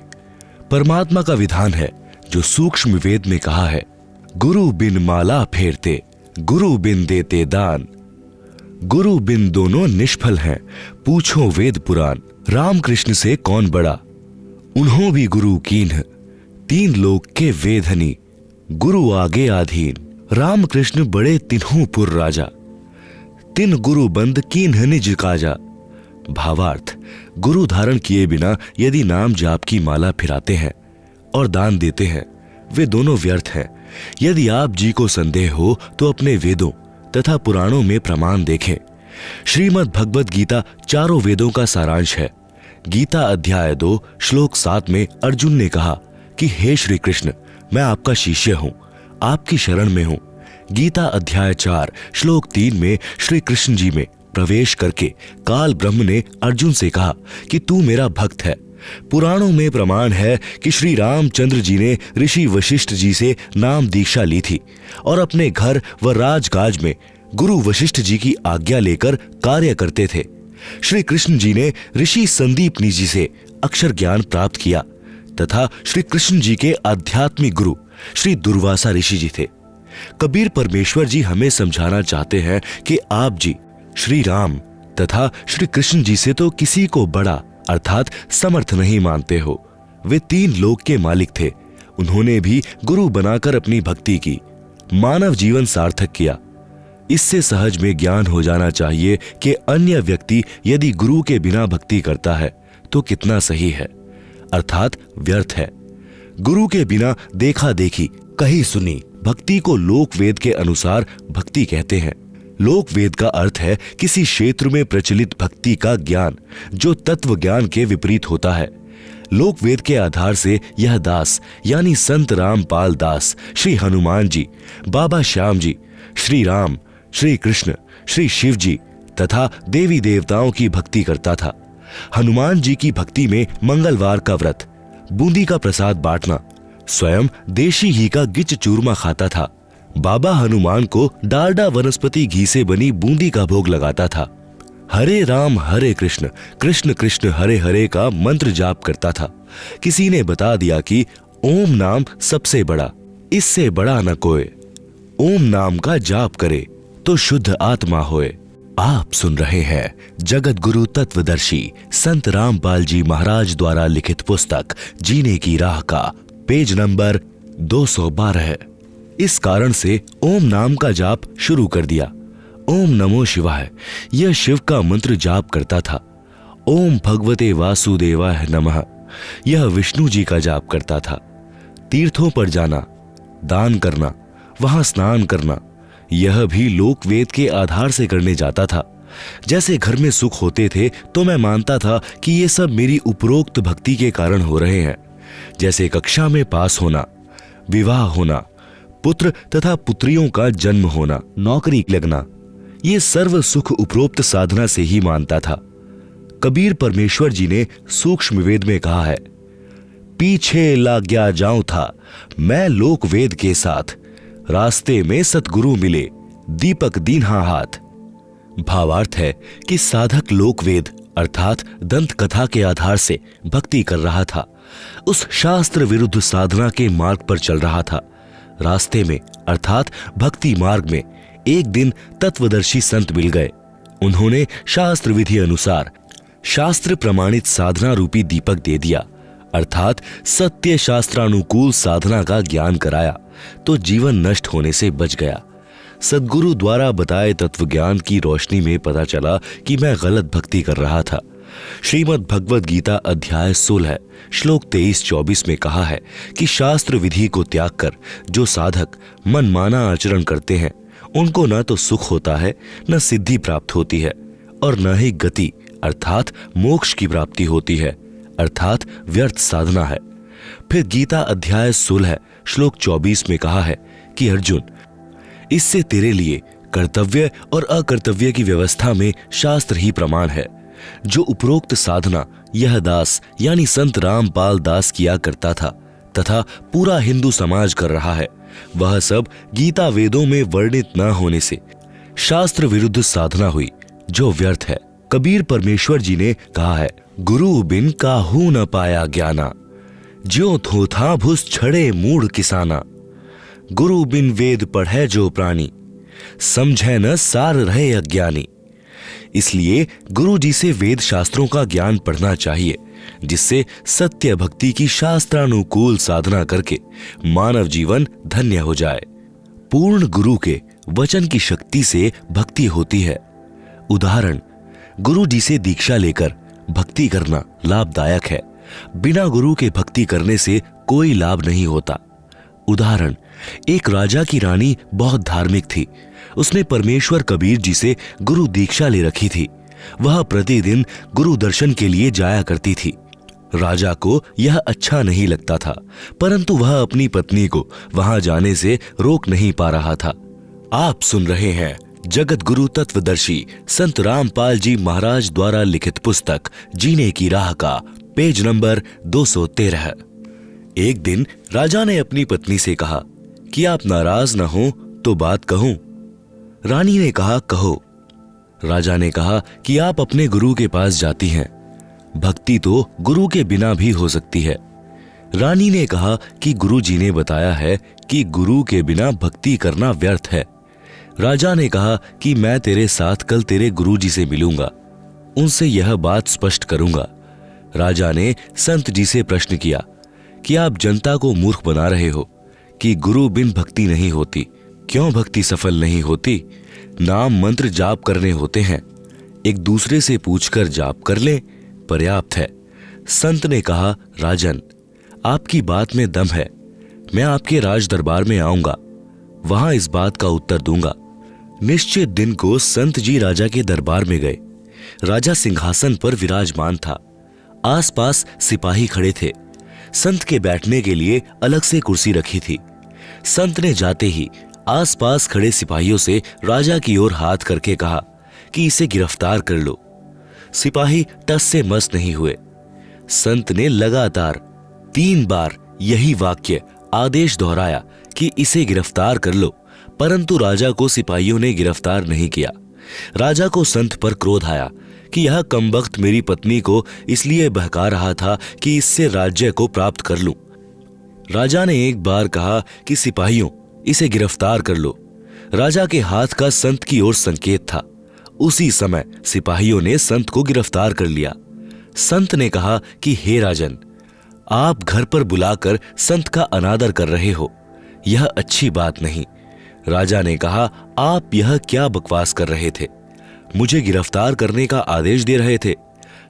परमात्मा का विधान है जो सूक्ष्म वेद में कहा है, गुरु बिन माला फेरते, गुरु बिन देते दान, गुरु बिन दोनों निष्फल हैं, पूछो वेद पुराण। रामकृष्ण से कौन बड़ा, उन्हों भी गुरु कीन्ह, तीन लोक के वेधनी, गुरु आगे आधीन। रामकृष्ण बड़े तिन्हु पुर राजा, तिन गुरु बंद कीन्ह निज काजा। भावार्थ, गुरु धारण किए बिना यदि नाम जाप की माला फिराते हैं और दान देते हैं, वे दोनों व्यर्थ हैं। यदि आप जी को संदेह हो तो अपने वेदों तथा पुराणों में प्रमाण देखें। श्रीमद् भगवद गीता चारों वेदों का सारांश है। गीता अध्याय 2 श्लोक 7 में अर्जुन ने कहा कि हे श्री कृष्ण, मैं आपका शिष्य हूं, आपकी शरण में हूं। गीता अध्याय 4 श्लोक 3 में श्री कृष्ण जी में प्रवेश करके काल ब्रह्म ने अर्जुन से कहा कि तू मेरा भक्त है। पुराणों में प्रमाण है कि श्री रामचंद्र जी ने ऋषि वशिष्ठ जी से नाम दीक्षा ली थी और अपने घर व राजकाज में गुरु वशिष्ठ जी की आज्ञा लेकर कार्य करते थे। श्री कृष्ण जी ने ऋषि संदीपनी जी से अक्षर ज्ञान प्राप्त किया तथा श्री कृष्ण जी के आध्यात्मिक गुरु श्री दुर्वासा ऋषि जी थे। कबीर परमेश्वर जी हमें समझाना चाहते हैं कि आप जी श्री राम तथा श्री कृष्ण जी से तो किसी को बड़ा अर्थात समर्थ नहीं मानते हो। वे तीन लोक के मालिक थे। उन्होंने भी गुरु बनाकर अपनी भक्ति की, मानव जीवन सार्थक किया। इससे सहज में ज्ञान हो जाना चाहिए कि अन्य व्यक्ति यदि गुरु के बिना भक्ति करता है तो कितना सही है, अर्थात व्यर्थ है। गुरु के बिना देखा देखी कही सुनी भक्ति को लोक वेद के अनुसार भक्ति कहते हैं। लोक वेद का अर्थ है किसी क्षेत्र में प्रचलित भक्ति का ज्ञान जो तत्व ज्ञान के विपरीत होता है। लोक वेद के आधार से यह दास यानी संत रामपाल दास श्री हनुमान जी, बाबा श्याम जी, श्री राम, श्री कृष्ण, श्री शिव जी तथा देवी देवताओं की भक्ति करता था। हनुमान जी की भक्ति में मंगलवार का व्रत, बूंदी का प्रसाद बांटना, स्वयं देशी घी का गिच चूरमा खाता था। बाबा हनुमान को डालडा वनस्पति घी से बनी बूंदी का भोग लगाता था। हरे राम हरे कृष्ण, कृष्ण कृष्ण हरे हरे का मंत्र जाप करता था। किसी ने बता दिया कि ओम नाम सबसे बड़ा, इससे बड़ा न कोई। ओम नाम का जाप करे तो शुद्ध आत्मा होए। आप सुन रहे हैं जगत गुरु तत्वदर्शी संत रामपाल जी महाराज द्वारा लिखित पुस्तक जीने की राह का पेज नंबर 212 है। इस कारण से ओम नाम का जाप शुरू कर दिया। ओम नमो शिवाय यह शिव का मंत्र जाप करता था। ओम भगवते वासुदेवाय नमः यह विष्णु जी का जाप करता था। तीर्थों पर जाना, दान करना, वहां स्नान करना, यह भी लोक वेद के आधार से करने जाता था। जैसे घर में सुख होते थे तो मैं मानता था कि ये सब मेरी उपरोक्त भक्ति के कारण हो रहे हैं। जैसे कक्षा में पास होना, विवाह होना, पुत्र तथा पुत्रियों का जन्म होना, नौकरी लगना, ये सर्व सुख उपरोक्त साधना से ही मानता था। कबीर परमेश्वर जी ने सूक्ष्म वेद में कहा है, पीछे ला गया जाऊं था मैं लोक वेद के साथ, रास्ते में सतगुरु मिले दीपक दीन्हा हाथ। भावार्थ है कि साधक लोक वेद अर्थात दंत कथा के आधार से भक्ति कर रहा था। उस शास्त्र विरुद्ध साधना के मार्ग पर चल रहा था। रास्ते में अर्थात भक्ति मार्ग में एक दिन तत्वदर्शी संत मिल गए। उन्होंने शास्त्र विधि अनुसार शास्त्र प्रमाणित साधना रूपी दीपक दे दिया, अर्थात सत्य शास्त्रानुकूल साधना का ज्ञान कराया तो जीवन नष्ट होने से बच गया। सद्गुरु द्वारा बताए तत्व ज्ञान की रोशनी में पता चला कि मैं गलत भक्ति कर रहा था। श्रीमद् भगवद गीता अध्याय 16 श्लोक 23-24 में कहा है कि शास्त्र विधि को त्याग कर जो साधक मनमाना आचरण करते हैं उनको न तो सुख होता है, न सिद्धि प्राप्त होती है और न ही गति अर्थात मोक्ष की प्राप्ति होती है, अर्थात व्यर्थ साधना है। फिर गीता अध्याय 16 श्लोक 24 में कहा है कि अर्जुन, इससे तेरे लिए कर्तव्य और अकर्तव्य की व्यवस्था में शास्त्र ही प्रमाण है। जो उपरोक्त साधना यह दास यानी संत रामपाल दास किया करता था तथा पूरा हिंदू समाज कर रहा है, वह सब गीता वेदों में वर्णित न होने से शास्त्र विरुद्ध साधना हुई जो व्यर्थ है। कबीर परमेश्वर जी ने कहा है, गुरु बिन काहू न पाया ज्ञाना, ज्यों थोथा भुस छड़े मूढ़ किसाना। गुरु बिन वेद पढ़े जो प्राणी, समझे न सार रहे अज्ञानी। इसलिए गुरु जी से वेद शास्त्रों का ज्ञान पढ़ना चाहिए, जिससे सत्य भक्ति की शास्त्रानुकूल साधना करके मानव जीवन धन्य हो जाए। पूर्ण गुरु के वचन की शक्ति से भक्ति होती है। उदाहरण, गुरु जी से दीक्षा लेकर भक्ति करना लाभदायक है, बिना गुरु के भक्ति करने से कोई लाभ नहीं होता। उदाहरण, एक राजा की रानी बहुत धार्मिक थी। उसने परमेश्वर कबीर जी से गुरु दीक्षा ले रखी थी। वह प्रतिदिन गुरु दर्शन के लिए जाया करती थी। राजा को यह अच्छा नहीं लगता था, परंतु वह अपनी पत्नी को वहां जाने से रोक नहीं पा रहा था। आप सुन रहे हैं जगत गुरु तत्वदर्शी संत रामपाल जी महाराज द्वारा लिखित पुस्तक जीने की राह का पेज नंबर 213। एक दिन राजा ने अपनी पत्नी से कहा कि आप नाराज न हो तो बात कहूं। रानी ने कहा, कहो। राजा ने कहा कि आप अपने गुरु के पास जाती हैं, भक्ति तो गुरु के बिना भी हो सकती है। रानी ने कहा कि गुरु जी ने बताया है कि गुरु के बिना भक्ति करना व्यर्थ है। राजा ने कहा कि मैं तेरे साथ कल तेरे गुरु जी से मिलूंगा, उनसे यह बात स्पष्ट करूंगा। राजा ने संत जी से प्रश्न किया कि आप जनता को मूर्ख बना रहे हो कि गुरु बिन भक्ति नहीं होती। क्यों भक्ति सफल नहीं होती? नाम मंत्र जाप करने होते हैं, एक दूसरे से पूछकर जाप कर ले, पर्याप्त है। संत ने कहा, राजन, आपकी बात में दम है, मैं आपके राज दरबार में आऊंगा, वहां इस बात का उत्तर दूंगा। निश्चित दिन को संत जी राजा के दरबार में गए। राजा सिंहासन पर विराजमान था, आसपास सिपाही खड़े थे। संत के बैठने के लिए अलग से कुर्सी रखी थी। संत ने जाते ही आसपास खड़े सिपाहियों से राजा की ओर हाथ करके कहा कि इसे गिरफ्तार कर लो। सिपाही टस से मस नहीं हुए। संत ने लगातार 3 बार यही वाक्य आदेश दोहराया कि इसे गिरफ्तार कर लो, परंतु राजा को सिपाहियों ने गिरफ्तार नहीं किया। राजा को संत पर क्रोध आया कि यह कमबख्त मेरी पत्नी को इसलिए बहका रहा था कि इससे राज्य को प्राप्त कर लूं। राजा ने एक बार कहा कि सिपाहियों, इसे गिरफ्तार कर लो। राजा के हाथ का संत की ओर संकेत था। उसी समय सिपाहियों ने संत को गिरफ्तार कर लिया। संत ने कहा कि हे राजन, आप घर पर बुलाकर संत का अनादर कर रहे हो, यह अच्छी बात नहीं। राजा ने कहा, आप यह क्या बकवास कर रहे थे? मुझे गिरफ्तार करने का आदेश दे रहे थे।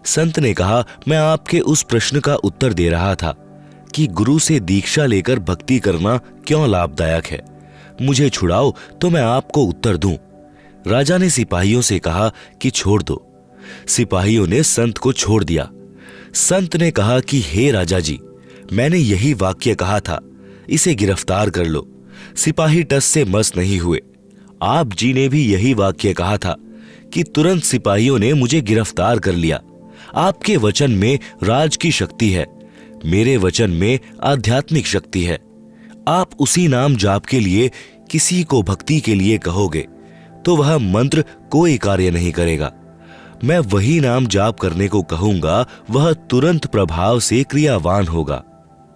संत ने कहा, मैं आपके उस प्रश्न का उत्तर दे रहा था कि गुरु से दीक्षा लेकर भक्ति करना क्यों लाभदायक है। मुझे छुड़ाओ तो मैं आपको उत्तर दूं। राजा ने सिपाहियों से कहा कि छोड़ दो। सिपाहियों ने संत को छोड़ दिया। संत ने कहा कि हे राजा जी, मैंने यही वाक्य कहा था, इसे गिरफ्तार कर लो। सिपाही टस से मस नहीं हुए। आप जी ने भी यही वाक्य कहा था कि तुरंत सिपाहियों ने मुझे गिरफ्तार कर लिया। आपके वचन में राज की शक्ति है, मेरे वचन में आध्यात्मिक शक्ति है। आप उसी नाम जाप के लिए किसी को भक्ति के लिए कहोगे तो वह मंत्र कोई कार्य नहीं करेगा। मैं वही नाम जाप करने को कहूंगा, वह तुरंत प्रभाव से क्रियावान होगा।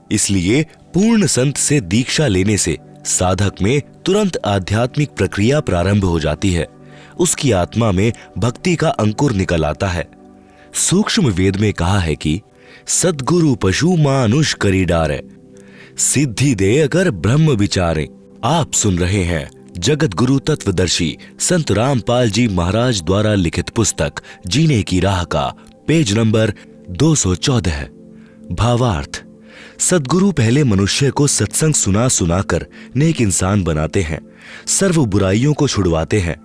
इसलिए पूर्ण संत से दीक्षा लेने से साधक में तुरंत आध्यात्मिक प्रक्रिया प्रारंभ हो जाती है। उसकी आत्मा में भक्ति का अंकुर निकल आता है। सूक्ष्म वेद में कहा है कि सद्गुरु पशु मानुष करी डारे, सिद्धि दे अगर ब्रह्म विचारे। आप सुन रहे हैं जगत गुरु तत्वदर्शी संत रामपाल जी महाराज द्वारा लिखित पुस्तक जीने की राह का पेज नंबर 214। भावार्थ, सद्गुरु पहले मनुष्य को सत्संग सुना सुनाकर नेक इंसान बनाते हैं, सर्व बुराइयों को छुड़वाते हैं,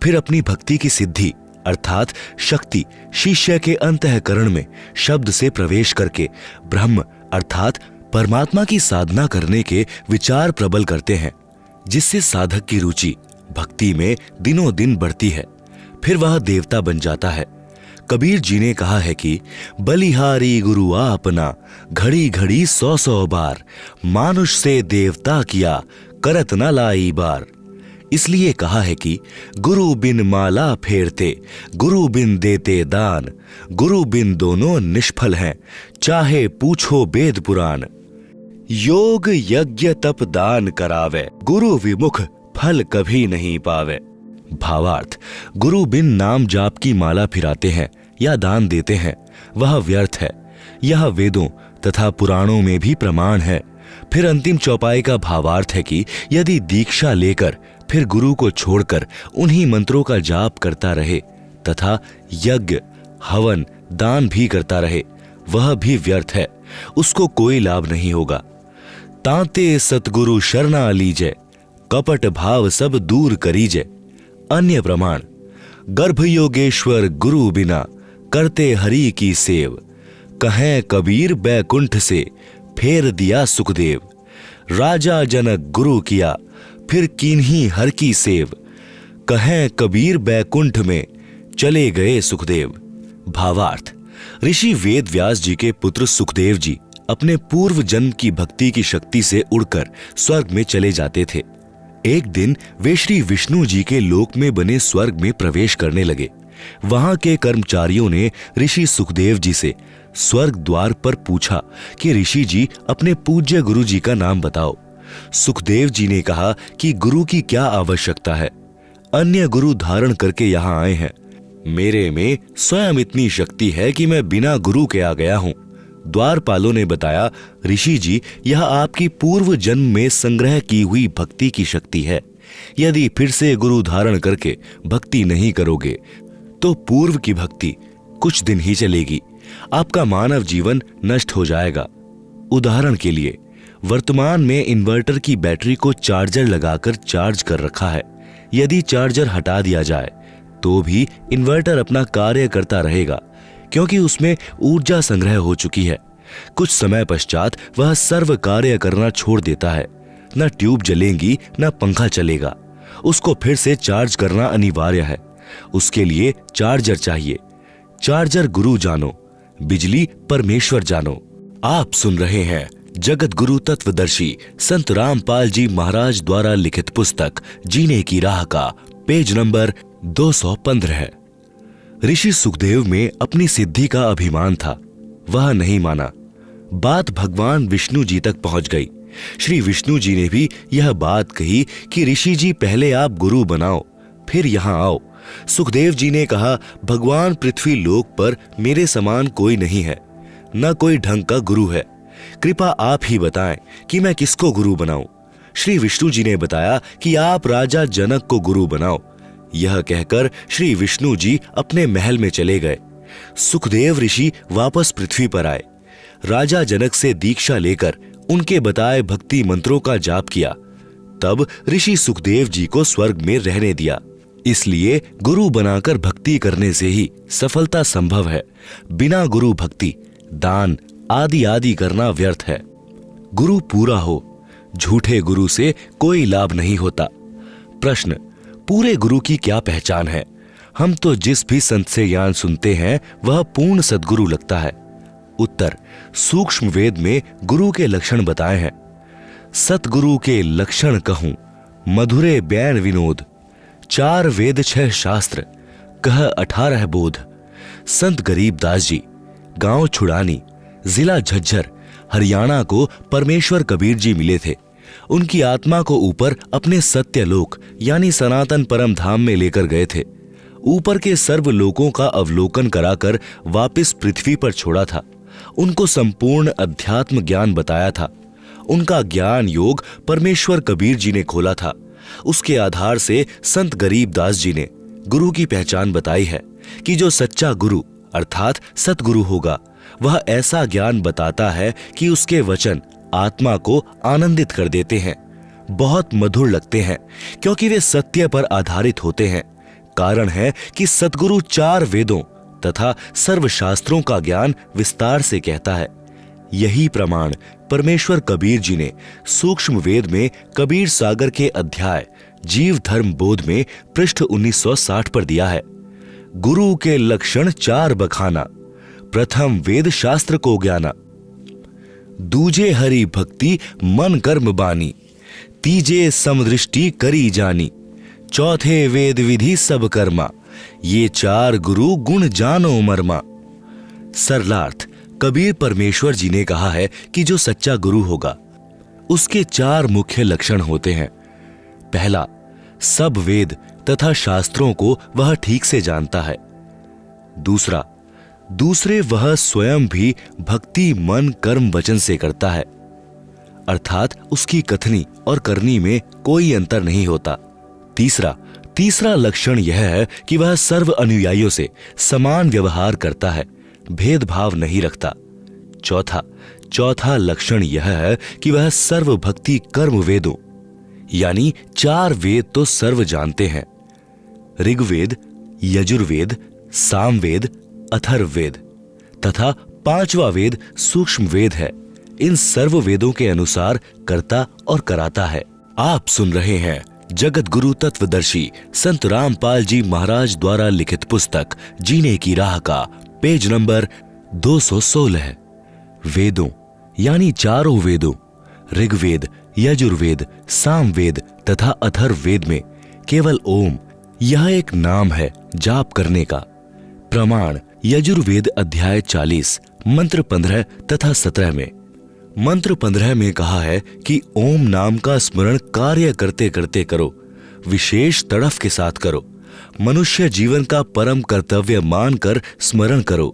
फिर अपनी भक्ति की सिद्धि अर्थात शक्ति शिष्य के अंतःकरण में शब्द से प्रवेश करके ब्रह्म अर्थात परमात्मा की साधना करने के विचार प्रबल करते हैं, जिससे साधक की रुचि भक्ति में दिनों दिन बढ़ती है। फिर वह देवता बन जाता है। कबीर जी ने कहा है कि बलिहारी गुरु आपना, घड़ी घड़ी 100-100 बार, मानुष से देवता किया, करत न लाई बार। इसलिए कहा है कि गुरु बिन माला फेरते, गुरु बिन देते दान, गुरु बिन दोनों निष्फल हैं, चाहे पूछो वेद पुराण। योग यज्ञ तप दान करावे, गुरु विमुख फल कभी नहीं पावे। भावार्थ, गुरु बिन नाम जाप की माला फिराते हैं या दान देते हैं, वह व्यर्थ है। यह वेदों तथा पुराणों में भी प्रमाण है। फिर अंतिम चौपाई का भावार्थ है कि यदि दीक्षा लेकर फिर गुरु को छोड़कर उन्हीं मंत्रों का जाप करता रहे तथा यज्ञ हवन दान भी करता रहे, वह भी व्यर्थ है, उसको कोई लाभ नहीं होगा। तांते सतगुरु शरणा लीजय, कपट भाव सब दूर करीजय। अन्य प्रमाण, गर्भ योगेश्वर गुरु बिना, करते हरि की सेव, कहें कबीर बैकुंठ से, फेर दिया सुखदेव। राजा जनक गुरु किया, फिर कीन्ही हर की सेव, कहें कबीर बैकुंठ में, चले गए सुखदेव। भावार्थ, ऋषि वेद व्यास जी के पुत्र सुखदेव जी अपने पूर्व जन्म की भक्ति की शक्ति से उड़कर स्वर्ग में चले जाते थे। एक दिन वे श्री विष्णु जी के लोक में बने स्वर्ग में प्रवेश करने लगे। वहां के कर्मचारियों ने ऋषि सुखदेव जी से स्वर्ग द्वार पर पूछा कि ऋषि जी अपने पूज्य गुरु जी का नाम बताओ। सुखदेव जी ने कहा कि गुरु की क्या आवश्यकता है, अन्य गुरु धारण करके यहाँ आए हैं। मेरे में स्वयं इतनी शक्ति है कि मैं बिना गुरु के आ गया हूँ। द्वारपालों ने बताया, ऋषि जी, यह आपकी पूर्व जन्म में संग्रह की हुई भक्ति की शक्ति है। यदि फिर से गुरु धारण करके भक्ति नहीं करोगे तो पूर्व की भक्ति कुछ दिन ही चलेगी, आपका मानव जीवन नष्ट हो जाएगा। उदाहरण के लिए, वर्तमान में इन्वर्टर की बैटरी को चार्जर लगाकर चार्ज कर रखा है। यदि चार्जर हटा दिया जाए तो भी इन्वर्टर अपना कार्य करता रहेगा, क्योंकि उसमें ऊर्जा संग्रह हो चुकी है। कुछ समय पश्चात वह सर्व कार्य करना छोड़ देता है। न ट्यूब जलेंगी न पंखा चलेगा। उसको फिर से चार्ज करना अनिवार्य है। उसके लिए चार्जर चाहिए। चार्जर गुरु जानो, बिजली परमेश्वर जानो। आप सुन रहे हैं जगत गुरु तत्वदर्शी संत रामपाल जी महाराज द्वारा लिखित पुस्तक जीने की राह का पेज नंबर 215 है। ऋषि सुखदेव में अपनी सिद्धि का अभिमान था, वह नहीं माना। बात भगवान विष्णु जी तक पहुंच गई। श्री विष्णु जी ने भी यह बात कही कि ऋषि जी पहले आप गुरु बनाओ, फिर यहां आओ। सुखदेव जी ने कहा, भगवान पृथ्वी लोक पर मेरे समान कोई नहीं है, न कोई ढंग का गुरु है। कृपा आप ही बताएं कि मैं किसको गुरु बनाऊं। श्री विष्णु जी ने बताया कि आप राजा जनक को गुरु बनाओ। यह कहकर श्री विष्णु जी अपने महल में चले गए। सुखदेव ऋषि वापस पृथ्वी पर आए। राजा जनक से दीक्षा लेकर उनके बताए भक्ति मंत्रों का जाप किया। तब ऋषि सुखदेव जी को स्वर्ग में रहने दिया। इसलिए गुरु बनाकर भक्ति करने से ही सफलता संभव है। बिना गुरु भक्ति दान आदि आदि करना व्यर्थ है। गुरु पूरा हो, झूठे गुरु से कोई लाभ नहीं होता। प्रश्न, पूरे गुरु की क्या पहचान है? हम तो जिस भी संत से ज्ञान सुनते हैं वह पूर्ण सद्गुरु लगता है। उत्तर, सूक्ष्म वेद में गुरु के लक्षण बताए हैं। सतगुरु के लक्षण कहूं, मधुरे बैन विनोद, 4 वेद 6 शास्त्र, कह 18 बोध। संत गरीबदास जी, गांव छुड़ानी, जिला झज्जर, हरियाणा को परमेश्वर कबीर जी मिले थे। उनकी आत्मा को ऊपर अपने सत्यलोक यानी सनातन परम धाम में लेकर गए थे। ऊपर के सर्व लोकों का अवलोकन कराकर वापस पृथ्वी पर छोड़ा था। उनको संपूर्ण अध्यात्म ज्ञान बताया था। उनका ज्ञान योग परमेश्वर कबीर जी ने खोला था। उसके आधार से संत गरीबदास जी ने गुरु की पहचान बताई है कि जो सच्चा गुरु अर्थात सतगुरु होगा वह ऐसा ज्ञान बताता है कि उसके वचन आत्मा को आनंदित कर देते हैं, बहुत मधुर लगते हैं, क्योंकि वे सत्य पर आधारित होते हैं। कारण है कि सतगुरु 4 वेदों तथा सर्व शास्त्रों का ज्ञान विस्तार से कहता है। यही प्रमाण परमेश्वर कबीर जी ने सूक्ष्म वेद में कबीर सागर के अध्याय जीव धर्म बोध में पृष्ठ 1960 पर दिया है। गुरु के लक्षण 4 बखाना। प्रथम वेद शास्त्र को ज्ञाना, दूजे हरि भक्ति मन कर्म बानी, तीजे समदृष्टि करी जानी, चौथे वेद विधि सब कर्मा, ये 4 गुरु गुण जानो मर्मा। सरलार्थ, कबीर परमेश्वर जी ने कहा है कि जो सच्चा गुरु होगा उसके 4 मुख्य लक्षण होते हैं। पहला, सब वेद तथा शास्त्रों को वह ठीक से जानता है। दूसरे वह स्वयं भी भक्ति मन कर्म वचन से करता है, अर्थात उसकी कथनी और करनी में कोई अंतर नहीं होता। तीसरा लक्षण यह है कि वह सर्व अनुयायियों से समान व्यवहार करता है, भेदभाव नहीं रखता। चौथा लक्षण यह है कि वह सर्व भक्ति कर्म वेदों यानी 4 वेद तो सर्व जानते हैं, ऋग्वेद, यजुर्वेद, सामवेद, अथर्ववेद तथा 5वां वेद सूक्ष्म वेद है। इन सर्व वेदों के अनुसार करता और कराता है। आप सुन रहे हैं जगत गुरु तत्वदर्शी संत रामपाल जी महाराज द्वारा लिखित पुस्तक जीने की राह का पेज नंबर 216। वेदों यानी 4 वेदों ऋग्वेद, यजुर्वेद, सामवेद तथा अथर्ववेद में केवल ओम यह एक नाम है जाप करने का। प्रमाण यजुर्वेद अध्याय 40 मंत्र 15 तथा 17 में। मंत्र 15 में कहा है कि ओम नाम का स्मरण कार्य करते करते करो, विशेष तड़फ के साथ करो, मनुष्य जीवन का परम कर्तव्य मानकर स्मरण करो।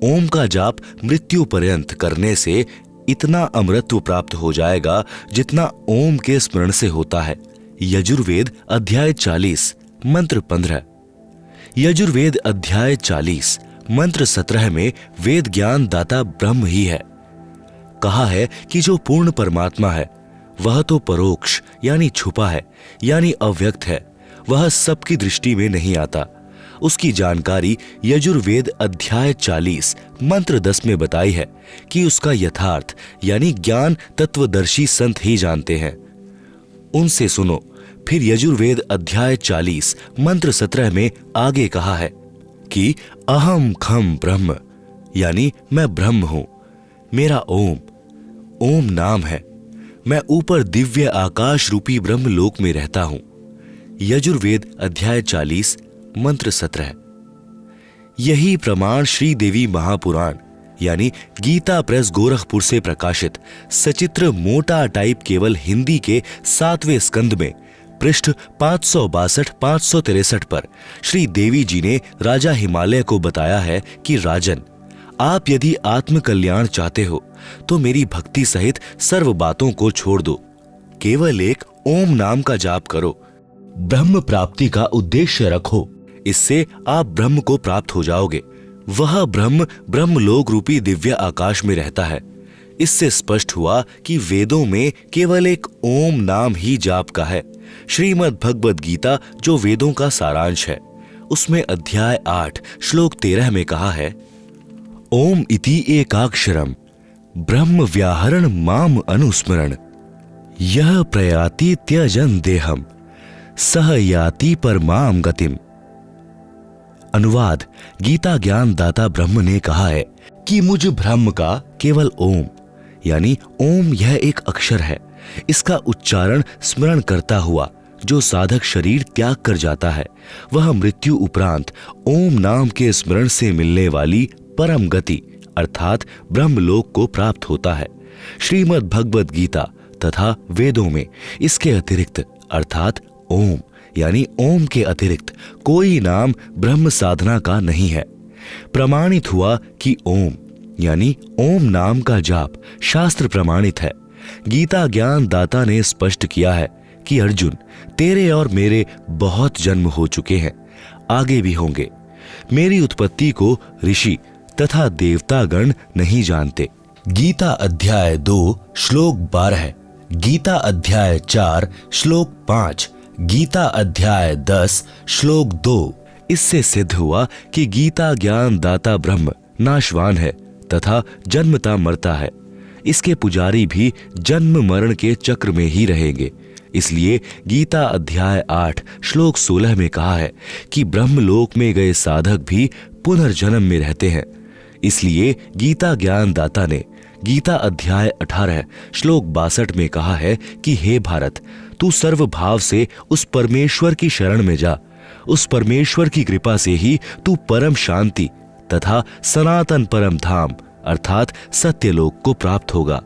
ओम का जाप मृत्यु पर्यंत करने से इतना अमरत्व प्राप्त हो जाएगा जितना ओम के स्मरण से होता है। यजुर्वेद अध्याय 40 मंत्र 15। यजुर्वेद अध्याय 40 मंत्र 17 में वेद ज्ञान दाता ब्रह्म ही है। कहा है कि जो पूर्ण परमात्मा है वह तो परोक्ष यानी छुपा है, यानी अव्यक्त है, वह सबकी दृष्टि में नहीं आता। उसकी जानकारी यजुर्वेद अध्याय 40 मंत्र 10 में बताई है कि उसका यथार्थ यानी ज्ञान तत्वदर्शी संत ही जानते हैं। उनसे सुनो। फिर यजुर्वेद अध्याय 40 मंत्र 17 में आगे कहा है कि अहम खम ब्रह्म यानी मैं ब्रह्म हूं, मेरा ओम नाम है, मैं ऊपर दिव्य आकाश रूपी ब्रह्म लोक में रहता हूं। यजुर्वेद अध्याय 40 मंत्र 17। यही प्रमाण श्री देवी महापुराण यानी गीता प्रेस गोरखपुर से प्रकाशित सचित्र मोटा टाइप केवल हिंदी के 7वें स्कंद में पृष्ठ 562-563 पर श्री देवी जी ने राजा हिमालय को बताया है कि राजन, आप यदि आत्म कल्याण चाहते हो तो मेरी भक्ति सहित सर्व बातों को छोड़ दो, केवल एक ओम नाम का जाप करो, ब्रह्म प्राप्ति का उद्देश्य रखो, इससे आप ब्रह्म को प्राप्त हो जाओगे। वह ब्रह्मलोक रूपी दिव्य आकाश में रहता है। इससे स्पष्ट हुआ कि वेदों में केवल एक ओम नाम ही जाप का है। श्रीमद् भगवद गीता जो वेदों का सारांश है, उसमें अध्याय 8 श्लोक 13 में कहा है, ओम इति एकाक्षरम ब्रह्म व्याहरण माम अनुस्मरण यह प्रयाति त्यजन देहम सह याति परमाम गतिम। अनुवाद, गीता ज्ञान दाता ब्रह्म ने कहा है कि मुझ ब्रह्म का केवल ओम यानी ओम यह एक अक्षर है, इसका उच्चारण स्मरण करता हुआ जो साधक शरीर त्याग कर जाता है वह मृत्यु उपरांत ओम नाम के स्मरण से मिलने वाली परम गति अर्थात ब्रह्मलोक को प्राप्त होता है। श्रीमद् भगवद गीता तथा वेदों में इसके अतिरिक्त अर्थात ओम यानी ओम के अतिरिक्त कोई नाम ब्रह्म साधना का नहीं है। प्रमाणित हुआ कि ओम यानी ओम नाम का जाप शास्त्र प्रमाणित है। गीता ज्ञान दाता ने स्पष्ट किया है कि अर्जुन, तेरे और मेरे बहुत जन्म हो चुके हैं, आगे भी होंगे। मेरी उत्पत्ति को ऋषि तथा देवतागण नहीं जानते। गीता अध्याय 2 श्लोक 12, गीता अध्याय 4 श्लोक 5, गीता अध्याय 10 श्लोक 2। इससे सिद्ध हुआ कि गीता ज्ञान दाता ब्रह्म नाशवान है तथा जन्मता मरता है। इसके पुजारी भी जन्म मरण के चक्र में ही रहेंगे। इसलिए गीता अध्याय 8 श्लोक 16 में कहा है कि ब्रह्मलोक में गए साधक भी पुनर्जन्म में रहते हैं। इसलिए गीता ज्ञानदाता ने गीता अध्याय 18 श्लोक 62 में कहा है कि हे भारत, तू सर्वभाव से उस परमेश्वर की शरण में जा। उस परमेश्वर की कृपा से ही तू परम शांति तथा सनातन परम धाम अर्थात सत्यलोक को प्राप्त होगा।